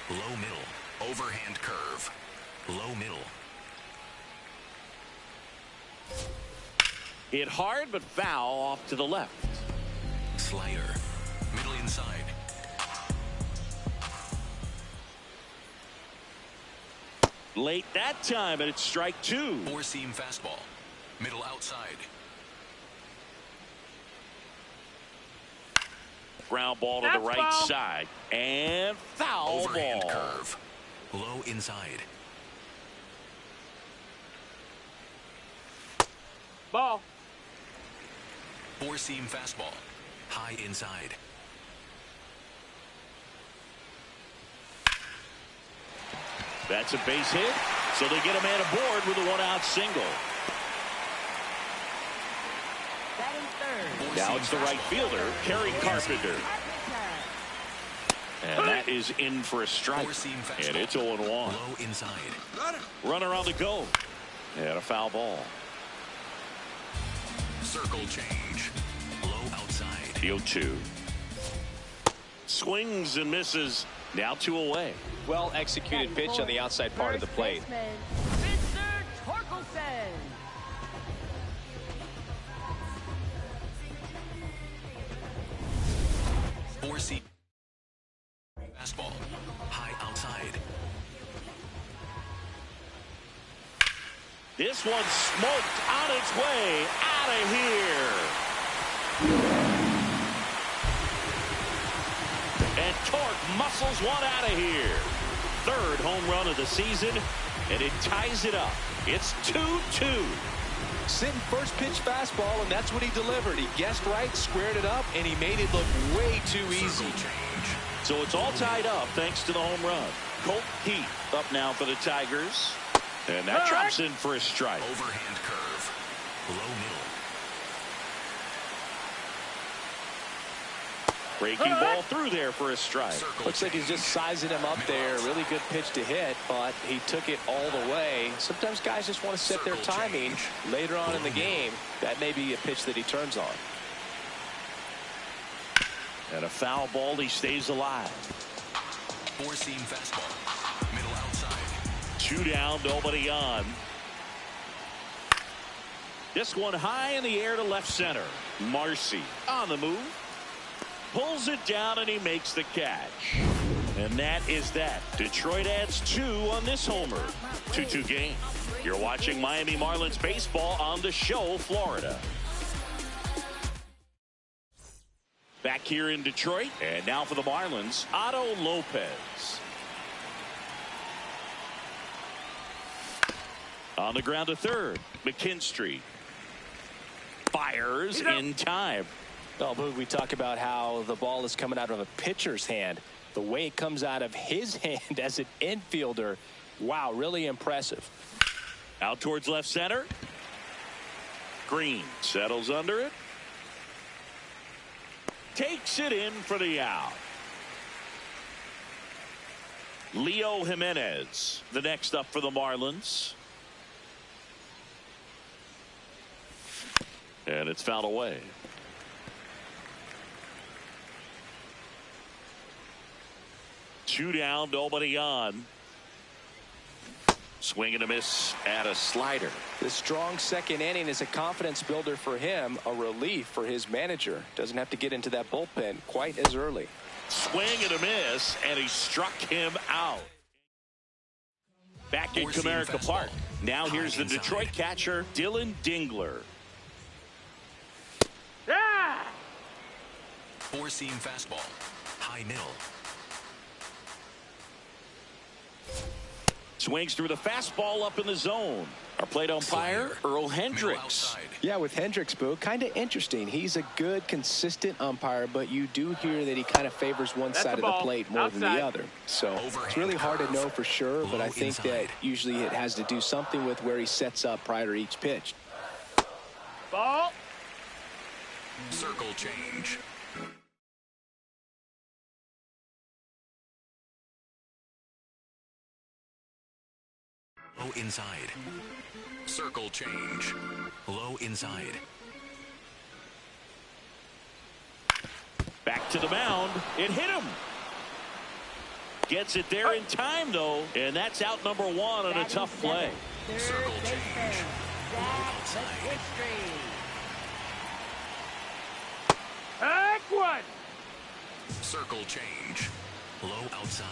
Low middle. Overhand curve. Low middle. Hit hard but foul off to the left. Slider. Middle inside. Late that time, and it's strike two. Four-seam fastball. Middle outside. Ground ball to the right side. And foul Overhand ball. curve. Low inside. Ball. Four-seam fastball. High inside. That's a base hit. So they get a man aboard with a one-out single. Batting third. Now it's the right fielder, Kerry Carpenter. And that is in for a strike. And it's 0-1. Low inside. Runner on the go. And a foul ball. Circle change. Low outside. The 0-2. Swings and misses. Now 2 away. Well executed pitch on the outside part of the plate. Mr. Torkelson. Four-seam fastball. High outside. This one smoked on its way out of here. And Torque muscles one out of here. Third home run of the season, and it ties it up. It's 2-2. Sitting first pitch fastball, and that's what he delivered. He guessed right, squared it up, and he made it look way too easy. So it's all tied up thanks to the home run. Colt Heat up now for the Tigers. And that drops in for a strike. Overhand curve. Low middle. Breaking ball through there for a strike. Looks like he's just sizing him up there. Really good pitch to hit, but he took it all the way. Sometimes guys just want to set their timing later on in the game. That may be a pitch that he turns on. And a foul ball. He stays alive. Four-seam fastball. Middle outside. 2 down, nobody on. This one high in the air to left center. Marcy on the move. Pulls it down and he makes the catch. And that is that. Detroit adds 2 on this homer. 2-2 game. You're watching Miami Marlins baseball on the show, Florida. Back here in Detroit. And now for the Marlins, Otto Lopez. On the ground to third. McKinstry. Fires in time. Well, Boog, we talk about how the ball is coming out of a pitcher's hand. The way it comes out of his hand as an infielder, wow, really impressive. Out towards left center. Green settles under it. Takes it in for the out. Leo Jimenez, the next up for the Marlins. And it's fouled away. Two down, nobody on. Swing and a miss at a slider. The strong second inning is a confidence builder for him, a relief for his manager. Doesn't have to get into that bullpen quite as early. Swing and a miss, and he struck him out. Back in Comerica Park. Now here's the Detroit catcher, Dylan Dingler. Four-seam fastball. High middle. Swings through the fastball up in the zone. Our plate umpire, Earl Hendricks. Yeah, with Hendricks, Boo, kind of interesting. He's a good, consistent umpire, but you do hear that he kind of favors one side of the plate more than the other. So it's really hard to know for sure, but I think that usually it has to do something with where he sets up prior to each pitch. Ball. Circle change. Low inside. Circle change. Low inside. Back to the mound. It hit him. Gets it there in time, though. And that's out number 1 on a tough play. Circle change. Outside. Heck one. Circle change. Low outside.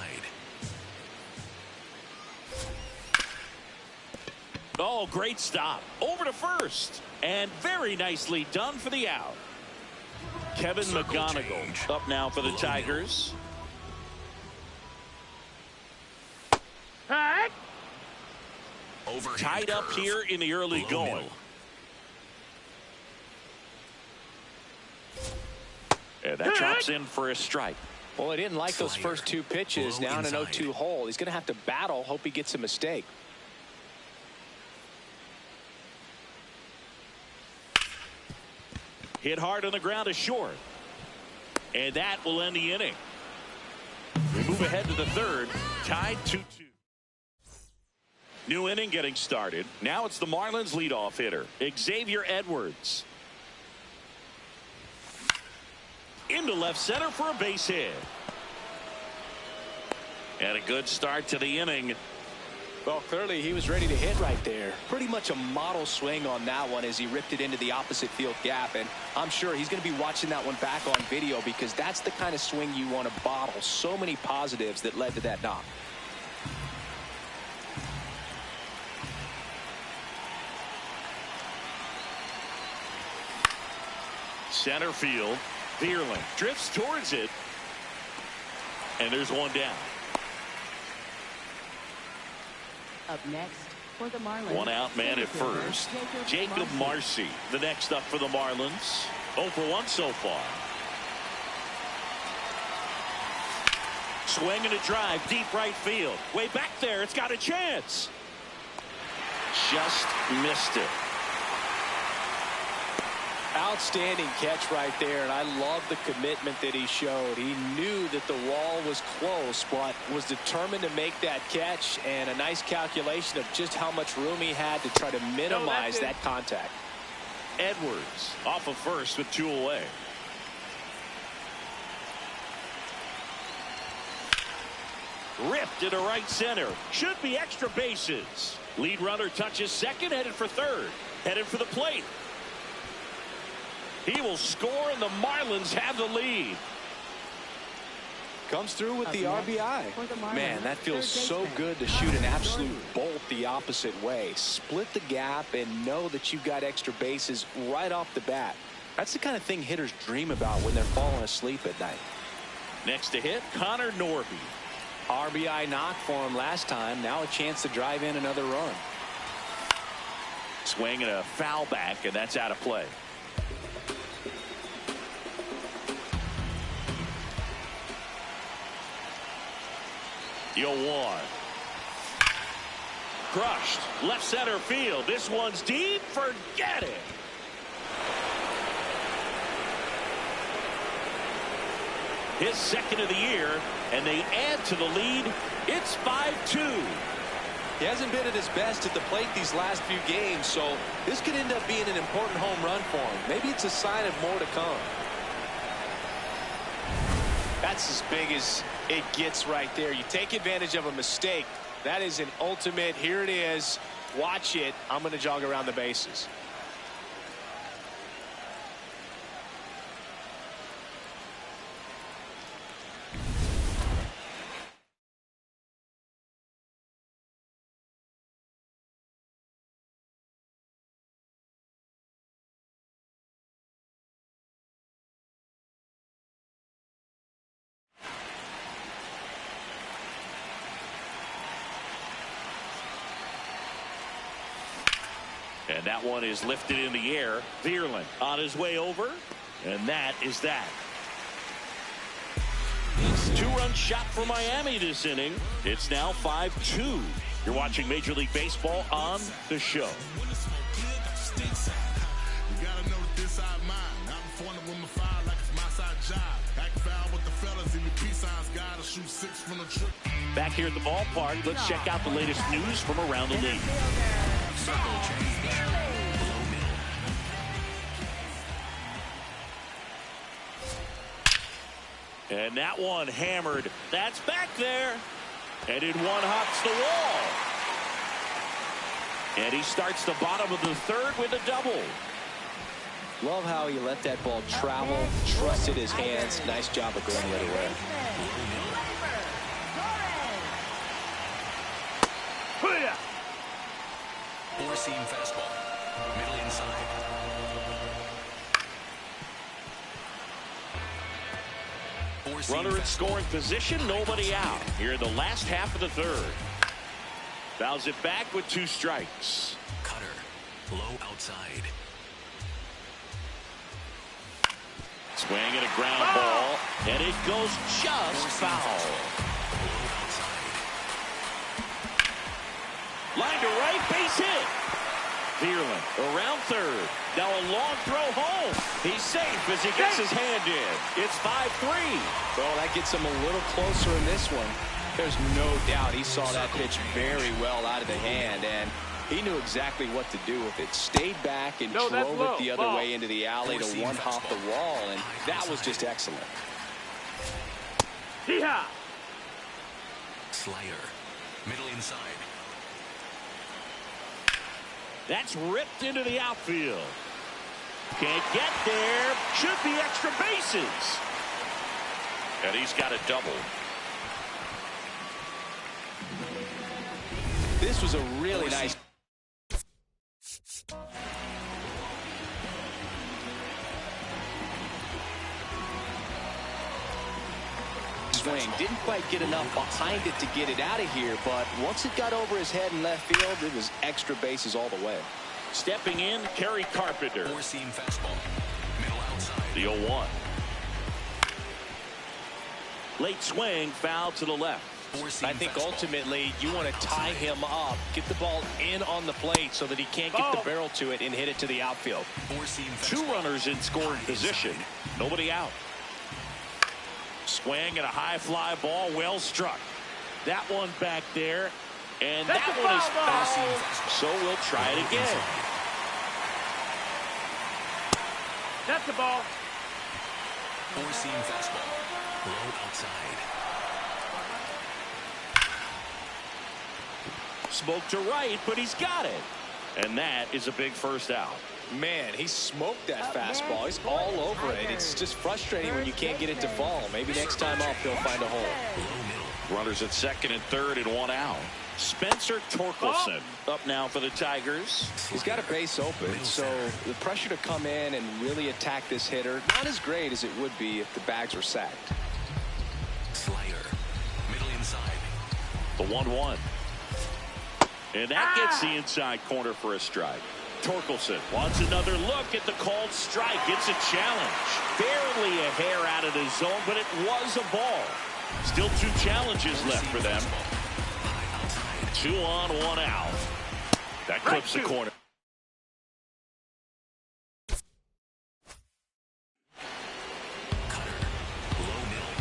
Oh, great stop. Over to first. And very nicely done for the out. Kevin McGonigal up now for the Tigers. Heck. Tied up here in the early going. And that drops in for a strike. Well, he didn't like those first 2 pitches. Now in an 0-2 hole. He's going to have to battle. Hope he gets a mistake. Hit hard on the ground is short. And that will end the inning. We move ahead to the third. Tied 2-2. New inning getting started. Now it's the Marlins leadoff hitter, Xavier Edwards. Into left center for a base hit. And a good start to the inning. Well, clearly he was ready to hit right there. Pretty much a model swing on that one as he ripped it into the opposite field gap. And I'm sure he's going to be watching that one back on video because that's the kind of swing you want to bottle. So many positives that led to that knock. Center field. Bierling drifts towards it. And there's one down. Up next for the Marlins. One out man at first. Jacob Marcy, the next up for the Marlins. 0 for 1 so far. Swing and a drive, deep right field. Way back there, it's got a chance. Just missed it. Outstanding catch right there, and I love the commitment that he showed. He knew that the wall was close, but was determined to make that catch, and a nice calculation of just how much room he had to try to minimize that contact. Edwards off of first with 2 away. Ripped into right center. Should be extra bases. Lead runner touches second, headed for third. Headed for the plate. He will score, and the Marlins have the lead. Comes through with the RBI. Man, that feels so good to shoot an absolute bolt the opposite way. Split the gap and know that you've got extra bases right off the bat. That's the kind of thing hitters dream about when they're falling asleep at night. Next to hit, Connor Norby. RBI knock for him last time. Now a chance to drive in another run. Swing and a foul back, and that's out of play. The 0-1. Crushed. Left center field. This one's deep. Forget it. His second of the year, and they add to the lead. It's 5-2. He hasn't been at his best at the plate these last few games, so this could end up being an important home run for him. Maybe it's a sign of more to come. That's as big as it gets right there. You take advantage of a mistake. That is an ultimate. Here it is. Watch it. I'm going to jog around the bases. And that one is lifted in the air. Vierland on his way over. And that is that. Two-run shot for Miami this inning. It's now 5-2. You're watching Major League Baseball on the show. Back here at the ballpark, let's check out the latest news from around the league. Circle change. Below middle. And that one hammered. That's back there. And in one hops the wall. And he starts the bottom of the third with a double. Love how he let that ball travel, trusted his hands. Nice job of going right away. Four-seam fastball. Middle inside. Runner in scoring position, nobody out. Here in the last half of the third. Fouls it back with 2 strikes. Cutter. Low outside. Swing and a ground ball. And it goes just foul. Line to right, base hit. Vierland around third. Now a long throw home. He's safe as he gets his hand in. It's 5-3. Well, that gets him a little closer in this one. There's no doubt he saw that pitch very well out of the hand, and he knew exactly what to do with it. Stayed back and drove it the other way into the alley to one-hop the wall, and that was just excellent. Yeehaw! Slider. Middle inside. That's ripped into the outfield. Can't get there. Should be extra bases. And he's got a double. This was a really nice swing. Didn't quite get enough behind it to get it out of here, but once it got over his head in left field, it was extra bases all the way. Stepping in, Kerry Carpenter. Four-seam fastball. Middle outside. The 0-1. Late swing, foul to the left. I think ultimately you want to tie him up, get the ball in on the plate so that he can't get the barrel to it and hit it to the outfield. Two runners in scoring position. Nobody out. Swing and a high fly ball, well struck. That one back there, and that one is foul, so we'll try it again. That's the ball. Four-seam fastball. Low outside. Smoke to right, but he's got it. And that is a big first out. Man, he smoked that fastball. He's all over it. It's just frustrating when you can't get it to fall. Maybe next time off he'll find a hole. Runners at second and third and one out. Spencer Torkelson up now for the Tigers. He's got a base open, so the pressure to come in and really attack this hitter, not as great as it would be if the bags were sacked. Slider. Middle inside. The 1-1. And that gets the inside corner for a strike. Torkelson wants another look at the called strike. It's a challenge. Barely a hair out of the zone, but it was a ball. Still two challenges left for them. 2 on, 1 out. That clips the corner. Cutter. Low middle.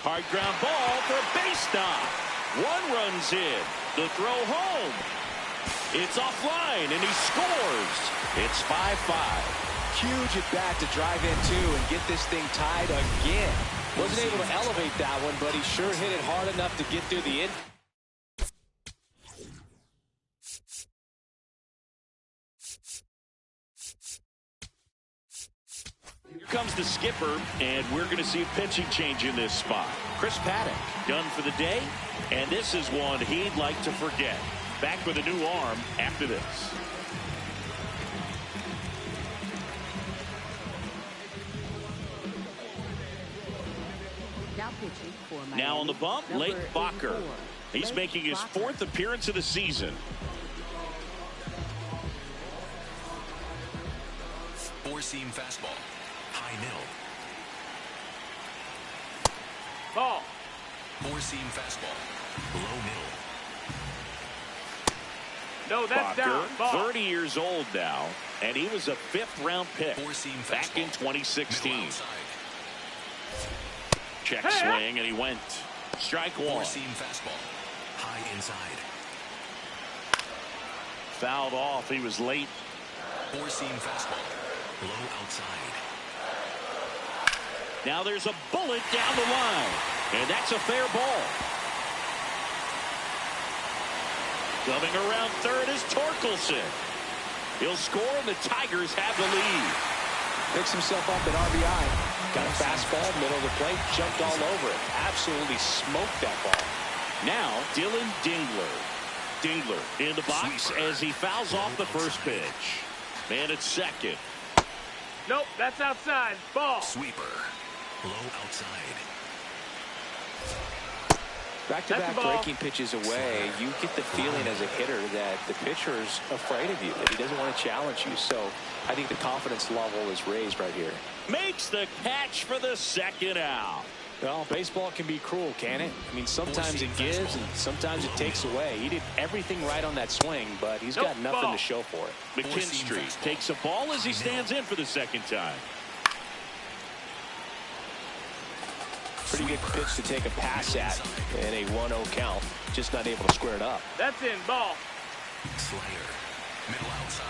Hard ground ball for a base stop. One runs in. The throw home. It's offline, and he scores. It's 5-5. Huge at bat to drive in two and get this thing tied again. Wasn't able to elevate that one, but he sure hit it hard enough to get through the in. Here comes the skipper, and we're going to see a pitching change in this spot. Chris Paddock done for the day, and this is one he'd like to forget. Back with a new arm after this. Now on the bump, Lake Bacher. He's making his 4th appearance of the season. Four-seam fastball. High middle. Ball. Four-seam fastball. Low middle. No, that's down. Bacher, Ball. 30 years old now, and he was a 5th-round pick Four-seam back fastball. in 2016. Middle outside. Check swing, and he went. Strike one. Four-seam fastball. High inside. Fouled off. He was late. Four-seam fastball. Low outside. Now there's a bullet down the line, and that's a fair ball. Coming around third is Torkelson. He'll score, and the Tigers have the lead. Picks himself up at RBI. Got a fastball, middle of the plate, jumped all over it. Absolutely smoked that ball. Now Dylan Dingler. Dingler in the box as he fouls off the first pitch. Man at second. Nope, that's outside. Ball. Sweeper. Low outside. Back-to-back breaking pitches away, you get the feeling as a hitter that the pitcher's afraid of you, that he doesn't want to challenge you. So I think the confidence level is raised right here. Makes the catch for the second out. Well, baseball can be cruel, can it? I mean, sometimes it gives and sometimes it takes away. He did everything right on that swing, but he's got nothing to show for it. McKinstry takes a ball as he stands in for the second time. Pretty good pitch to take a pass at in a 1-0 count. Just not able to square it up. That's in. Ball. Slider. Middle outside.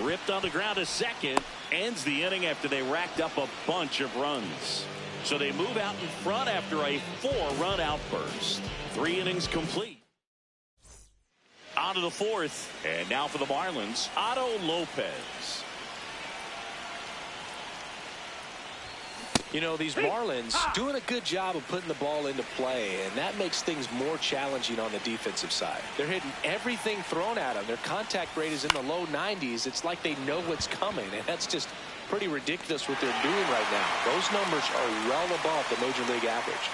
Ripped on the ground to second. Ends the inning after they racked up a bunch of runs. So they move out in front after a 4-run outburst. 3 innings complete. On to the 4th. And now for the Marlins, Otto Lopez. You know, these Marlins doing a good job of putting the ball into play, and that makes things more challenging on the defensive side. They're hitting everything thrown at them. Their contact rate is in the low 90s. It's like they know what's coming, and that's just pretty ridiculous what they're doing right now. Those numbers are well above the major league average.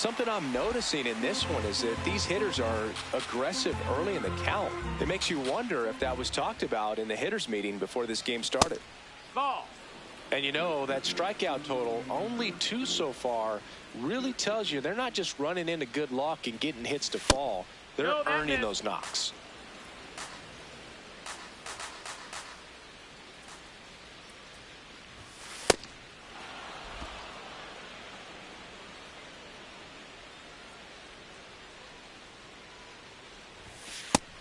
something I'm noticing in this one is that these hitters are aggressive early in the count. It makes you wonder if that was talked about in the hitters meeting before this game started. Ball. And you know, that strikeout total, only 2 so far, really tells you they're not just running into good luck and getting hits to fall. They're No, that earning missed. those knocks.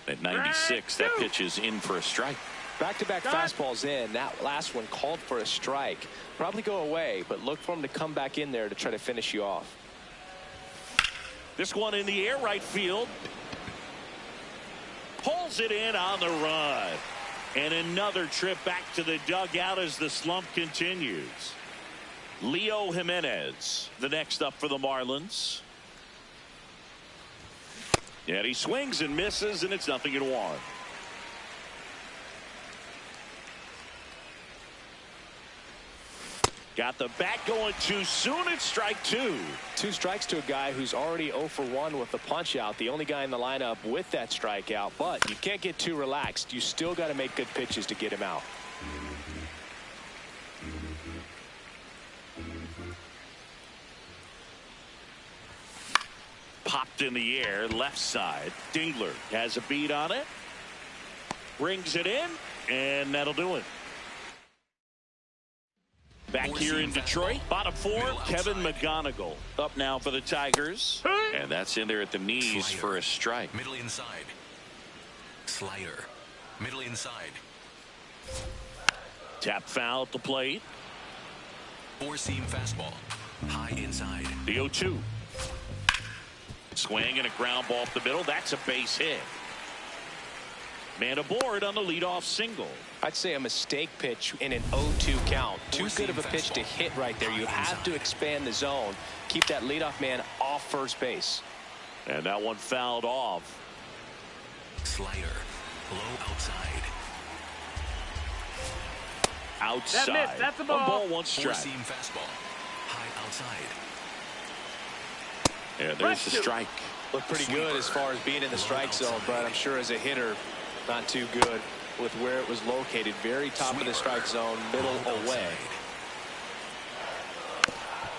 At 96, that pitch is in for a strike. Back-to-back fastballs in. That last one called for a strike. Probably go away, but look for him to come back in there to try to finish you off. This one in the air, right field. Pulls it in on the run. And another trip back to the dugout as the slump continues. Leo Jimenez, the next up for the Marlins. And he swings and misses, and it's 0-1. Got the bat going too soon. It's strike 2. 2 strikes to a guy who's already 0 for 1 with the punch out. The only guy in the lineup with that strikeout. But you can't get too relaxed. You still got to make good pitches to get him out. Popped in the air, left side. Dingler has a beat on it. Brings it in, and that'll do it. Back here in Detroit, bottom 4, Kevin McGonigal up now for the Tigers. And that's in there at the knees Slider. for a strike. Middle inside. Slider. Middle inside. Tap foul at the plate. 4-seam fastball. High inside. The 0-2. Swing and a ground ball up the middle. That's a base hit. Man aboard on the leadoff single. I'd say a mistake pitch in an 0-2 count. Too good of a pitch to hit right there. You have to expand the zone. Keep that leadoff man off first base. And that one fouled off. Slider. Low outside. Outside. That missed. That's a ball. 1 ball, 1 strike. 4-seam fastball. High outside. And there's the strike. Looked pretty good as far as being in the strike zone, but I'm sure as a hitter, not too good with where it was located. Very top of the strike zone, middle away.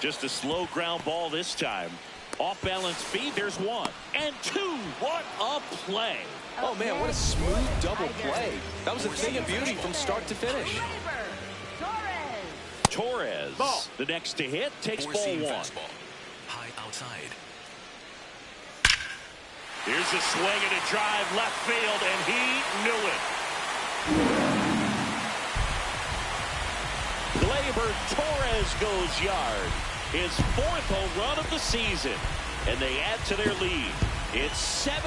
Just a slow ground ball this time. Off balance speed. There's 1 and 2. What a play. Oh man, what a smooth double play. That was a thing of beauty from start to finish. Torres, Ball. the next to hit, takes ball 1. Fastball. High outside. Here's a swing and a drive left field, and he knew it. Gleyber Torres goes yard. His 4th home run of the season, and they add to their lead. It's 7-5.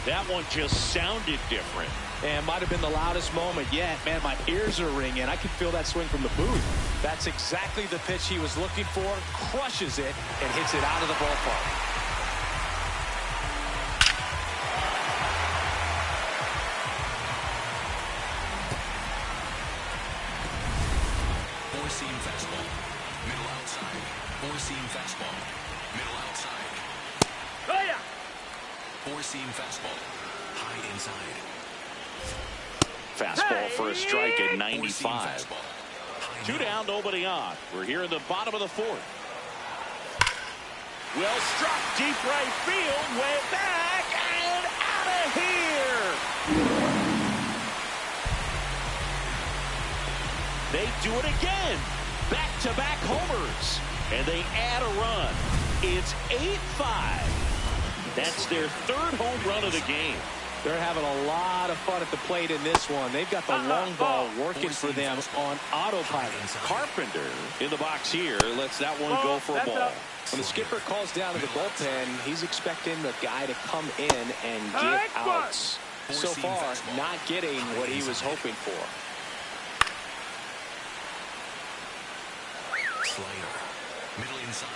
That one just sounded different. And might have been the loudest moment yet. Man, my ears are ringing. I can feel that swing from the booth. That's exactly the pitch he was looking for. Crushes it and hits it out of the ballpark. Four-seam fastball. Middle outside. 4-seam fastball. Middle outside. Oh, yeah. 4-seam fastball. High inside. Fastball for a strike at 4-seam 95. fastball. High 2 middle. down, nobody on. We're here in the bottom of the 4th. Well struck, deep right field, way back, and out of here. They do it again. Back-to-back homers. And they add a run. It's 8-5. That's their 3rd home run of the game. They're having a lot of fun at the plate in this one. They've got the long ball working for them on autopilot. Carpenter in the box here lets that one go for a That's ball. up. When the skipper calls down to the bullpen, he's expecting the guy to come in and get Nice one. outs. So far, not getting what he was hoping for. Slider. Middle inside.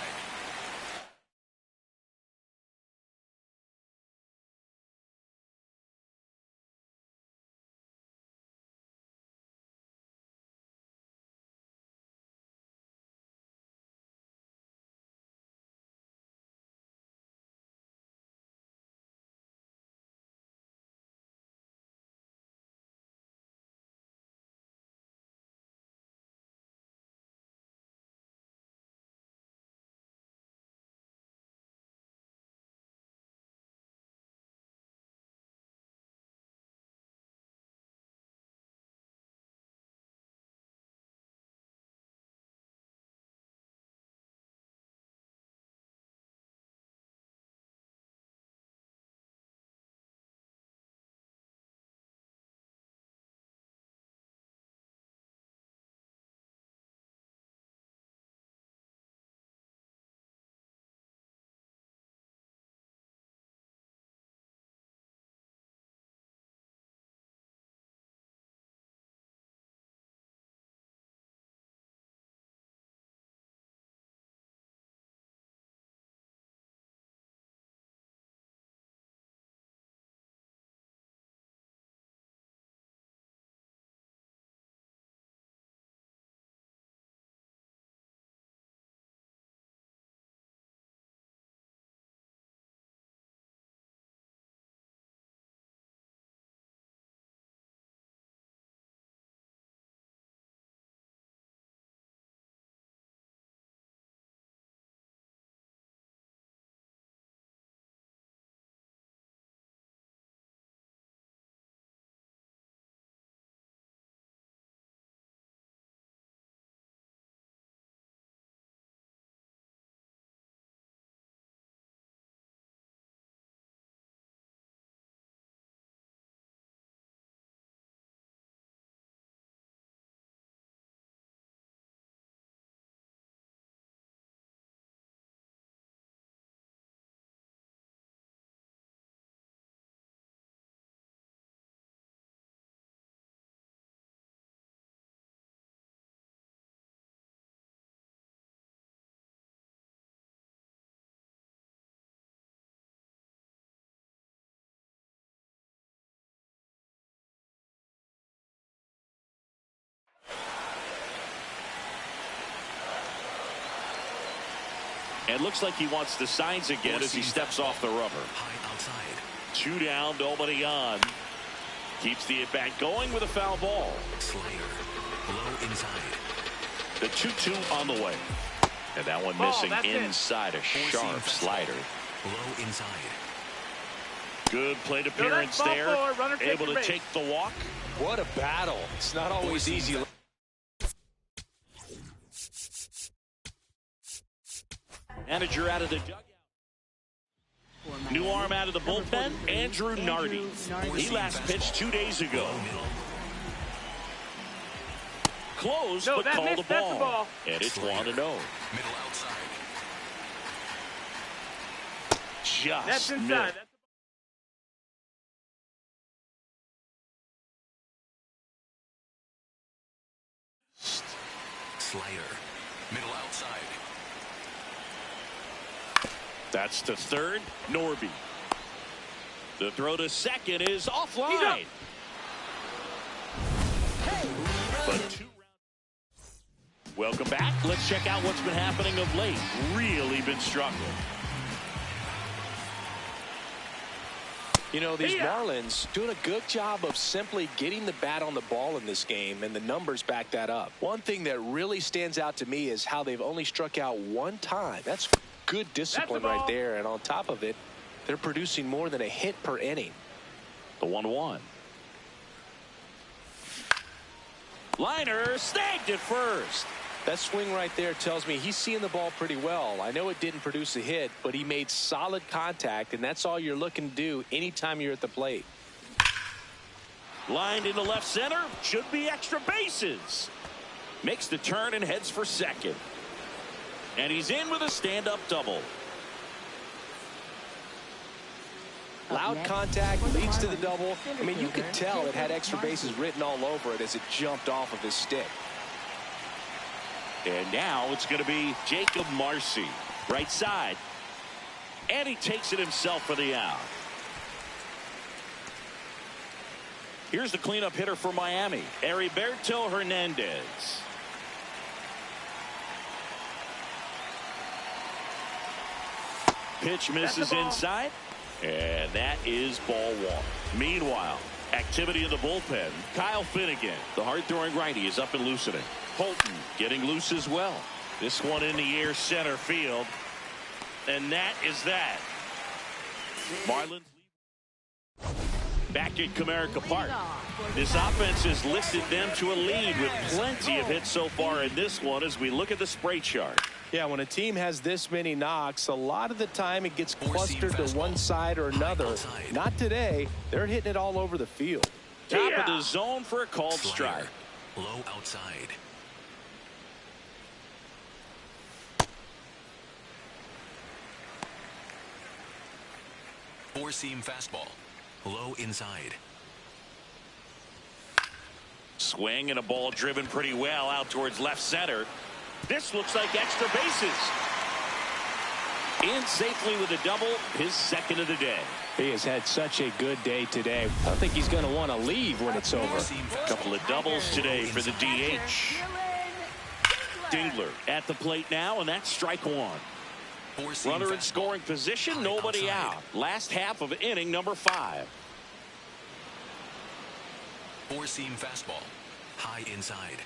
And looks like he wants the signs again as he steps off the rubber. High outside. 2 down, nobody on. Keeps the at-bat going with a foul ball. Slider. Low inside. The 2-2 on the way. And that one missing inside a sharp slider. Low inside. Good plate appearance there. Able to take the walk. What a battle. It's not always easy. Manager out of the dugout. New arm out of the bullpen, Andrew Nardi. He last pitched 2 days ago. Close, but called the ball. And it's 1-0. Middle outside. Just missed. Slider. Middle outside. That's to third, Norby. The throw to second is offline. But 2 rounds. Welcome back. Let's check out what's been happening of late. Really been struggling. You know, these Marlins doing a good job of simply getting the bat on the ball in this game, and the numbers back that up. One thing that really stands out to me is how they've only struck out 1 time. That's good discipline right there, and on top of it, they're producing more than a hit per inning. The 1-1. Liner snagged at first. That swing right there tells me he's seeing the ball pretty well. I know it didn't produce a hit, but he made solid contact, and that's all you're looking to do anytime you're at the plate. Lined into left center. Should be extra bases. Makes the turn and heads for second. And he's in with a stand-up double. Loud contact leads to the double. I mean, you could tell it had extra bases written all over it as it jumped off of his stick. And now it's going to be Jacob Marcy, right side. And he takes it himself for the out. Here's the cleanup hitter for Miami, Heriberto Hernandez. Pitch misses inside. And that is ball 1. Meanwhile, activity in the bullpen. Kyle Finnegan, the hard-throwing righty, is up and loosening. Holton getting loose as well. This one in the air center field. And that is that. Marlins back at Comerica Park. This offense has lifted them to a lead with plenty of hits so far in this one as we look at the spray chart. Yeah, when a team has this many knocks, a lot of the time it gets clustered to one side or another. Not today. They're hitting it all over the field. Top of the zone for a called strike. Low outside. Four-seam fastball. Low inside. Swing and a ball driven pretty well out towards left center. This looks like extra bases. In safely with a double, his second of the day. He has had such a good day today. I don't think he's going to want to leave when it's over. A couple of doubles today for the DH. Dingler at the plate now, and that's strike 1. Runner in scoring position, nobody out. Last half of inning number 5. Four-seam fastball. High inside.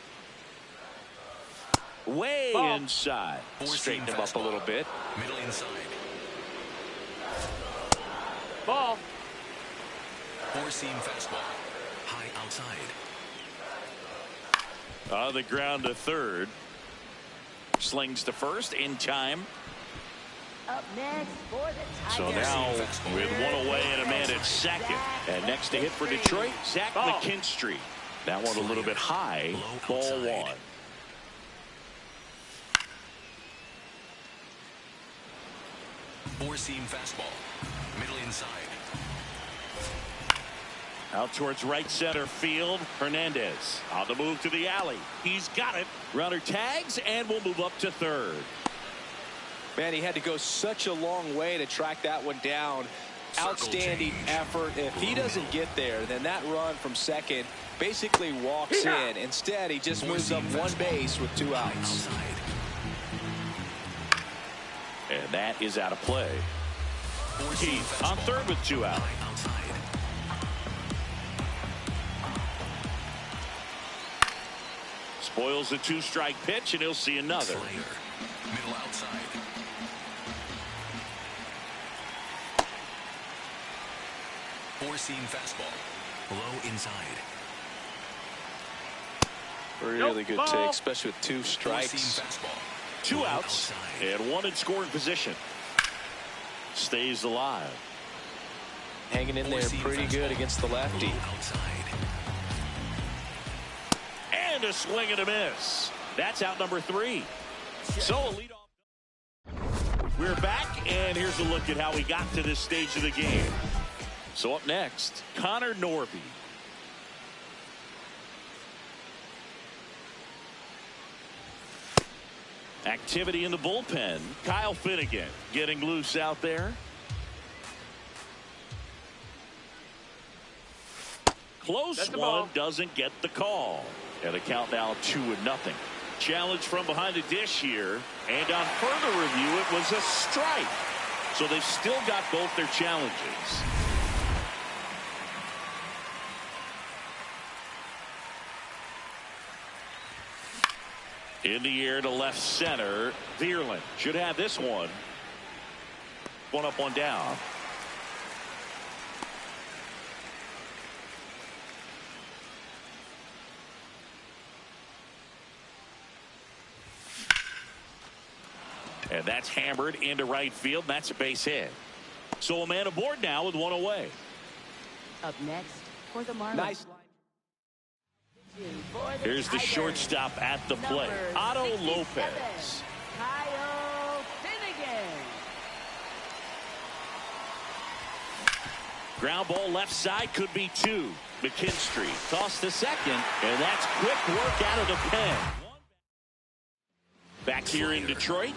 Way inside. Straighten him up a little bit. Middle inside. Ball. Four-seam fastball. High outside. On the ground to third. Slings to first in time. Up next for the So Tigers. now with one away and a man at second. And next to hit for Detroit, Zach McKinstry. That one a little bit high. Ball 1. Four-seam fastball. Middle inside. Out towards right center field. Hernandez on the move to the alley. He's got it. Runner tags and will move up to third. Man, he had to go such a long way to track that one down. Outstanding effort. If he doesn't get there, then that run from second basically walks in. Instead, he just moves up one base with 2 outs. And that is out of play. Keith on third with 2 out. Spoils the 2-strike pitch, and he'll see another. Middle outside. Four-seam fastball. Low inside. Really good take, especially with 2 strikes. Four-seam fastball. 2 outs and 1 in scoring position. Stays alive. Hanging in there pretty good against the lefty. And a swing and a miss. That's out number 3. So a leadoff. We're back, and here's a look at how we got to this stage of the game. So up next, Connor Norby. Activity in the bullpen. Kyle Finnegan getting loose out there. Close one, doesn't get the call. And the count now 2-0. Challenge from behind the dish here. And on further review, it was a strike. So they've still got both their challenges. In the air to left center. Vierland should have this one. 1 up, 1 down. And that's hammered into right field. That's a base hit. So a man aboard now with 1 away. Up next for the Marlins. Nice. Here's the shortstop at the plate, Otto Lopez. Kyle Finnegan. Ground ball left side, could be 2. McKinstry tossed to second, and that's quick work out of the pen. Back here in Detroit.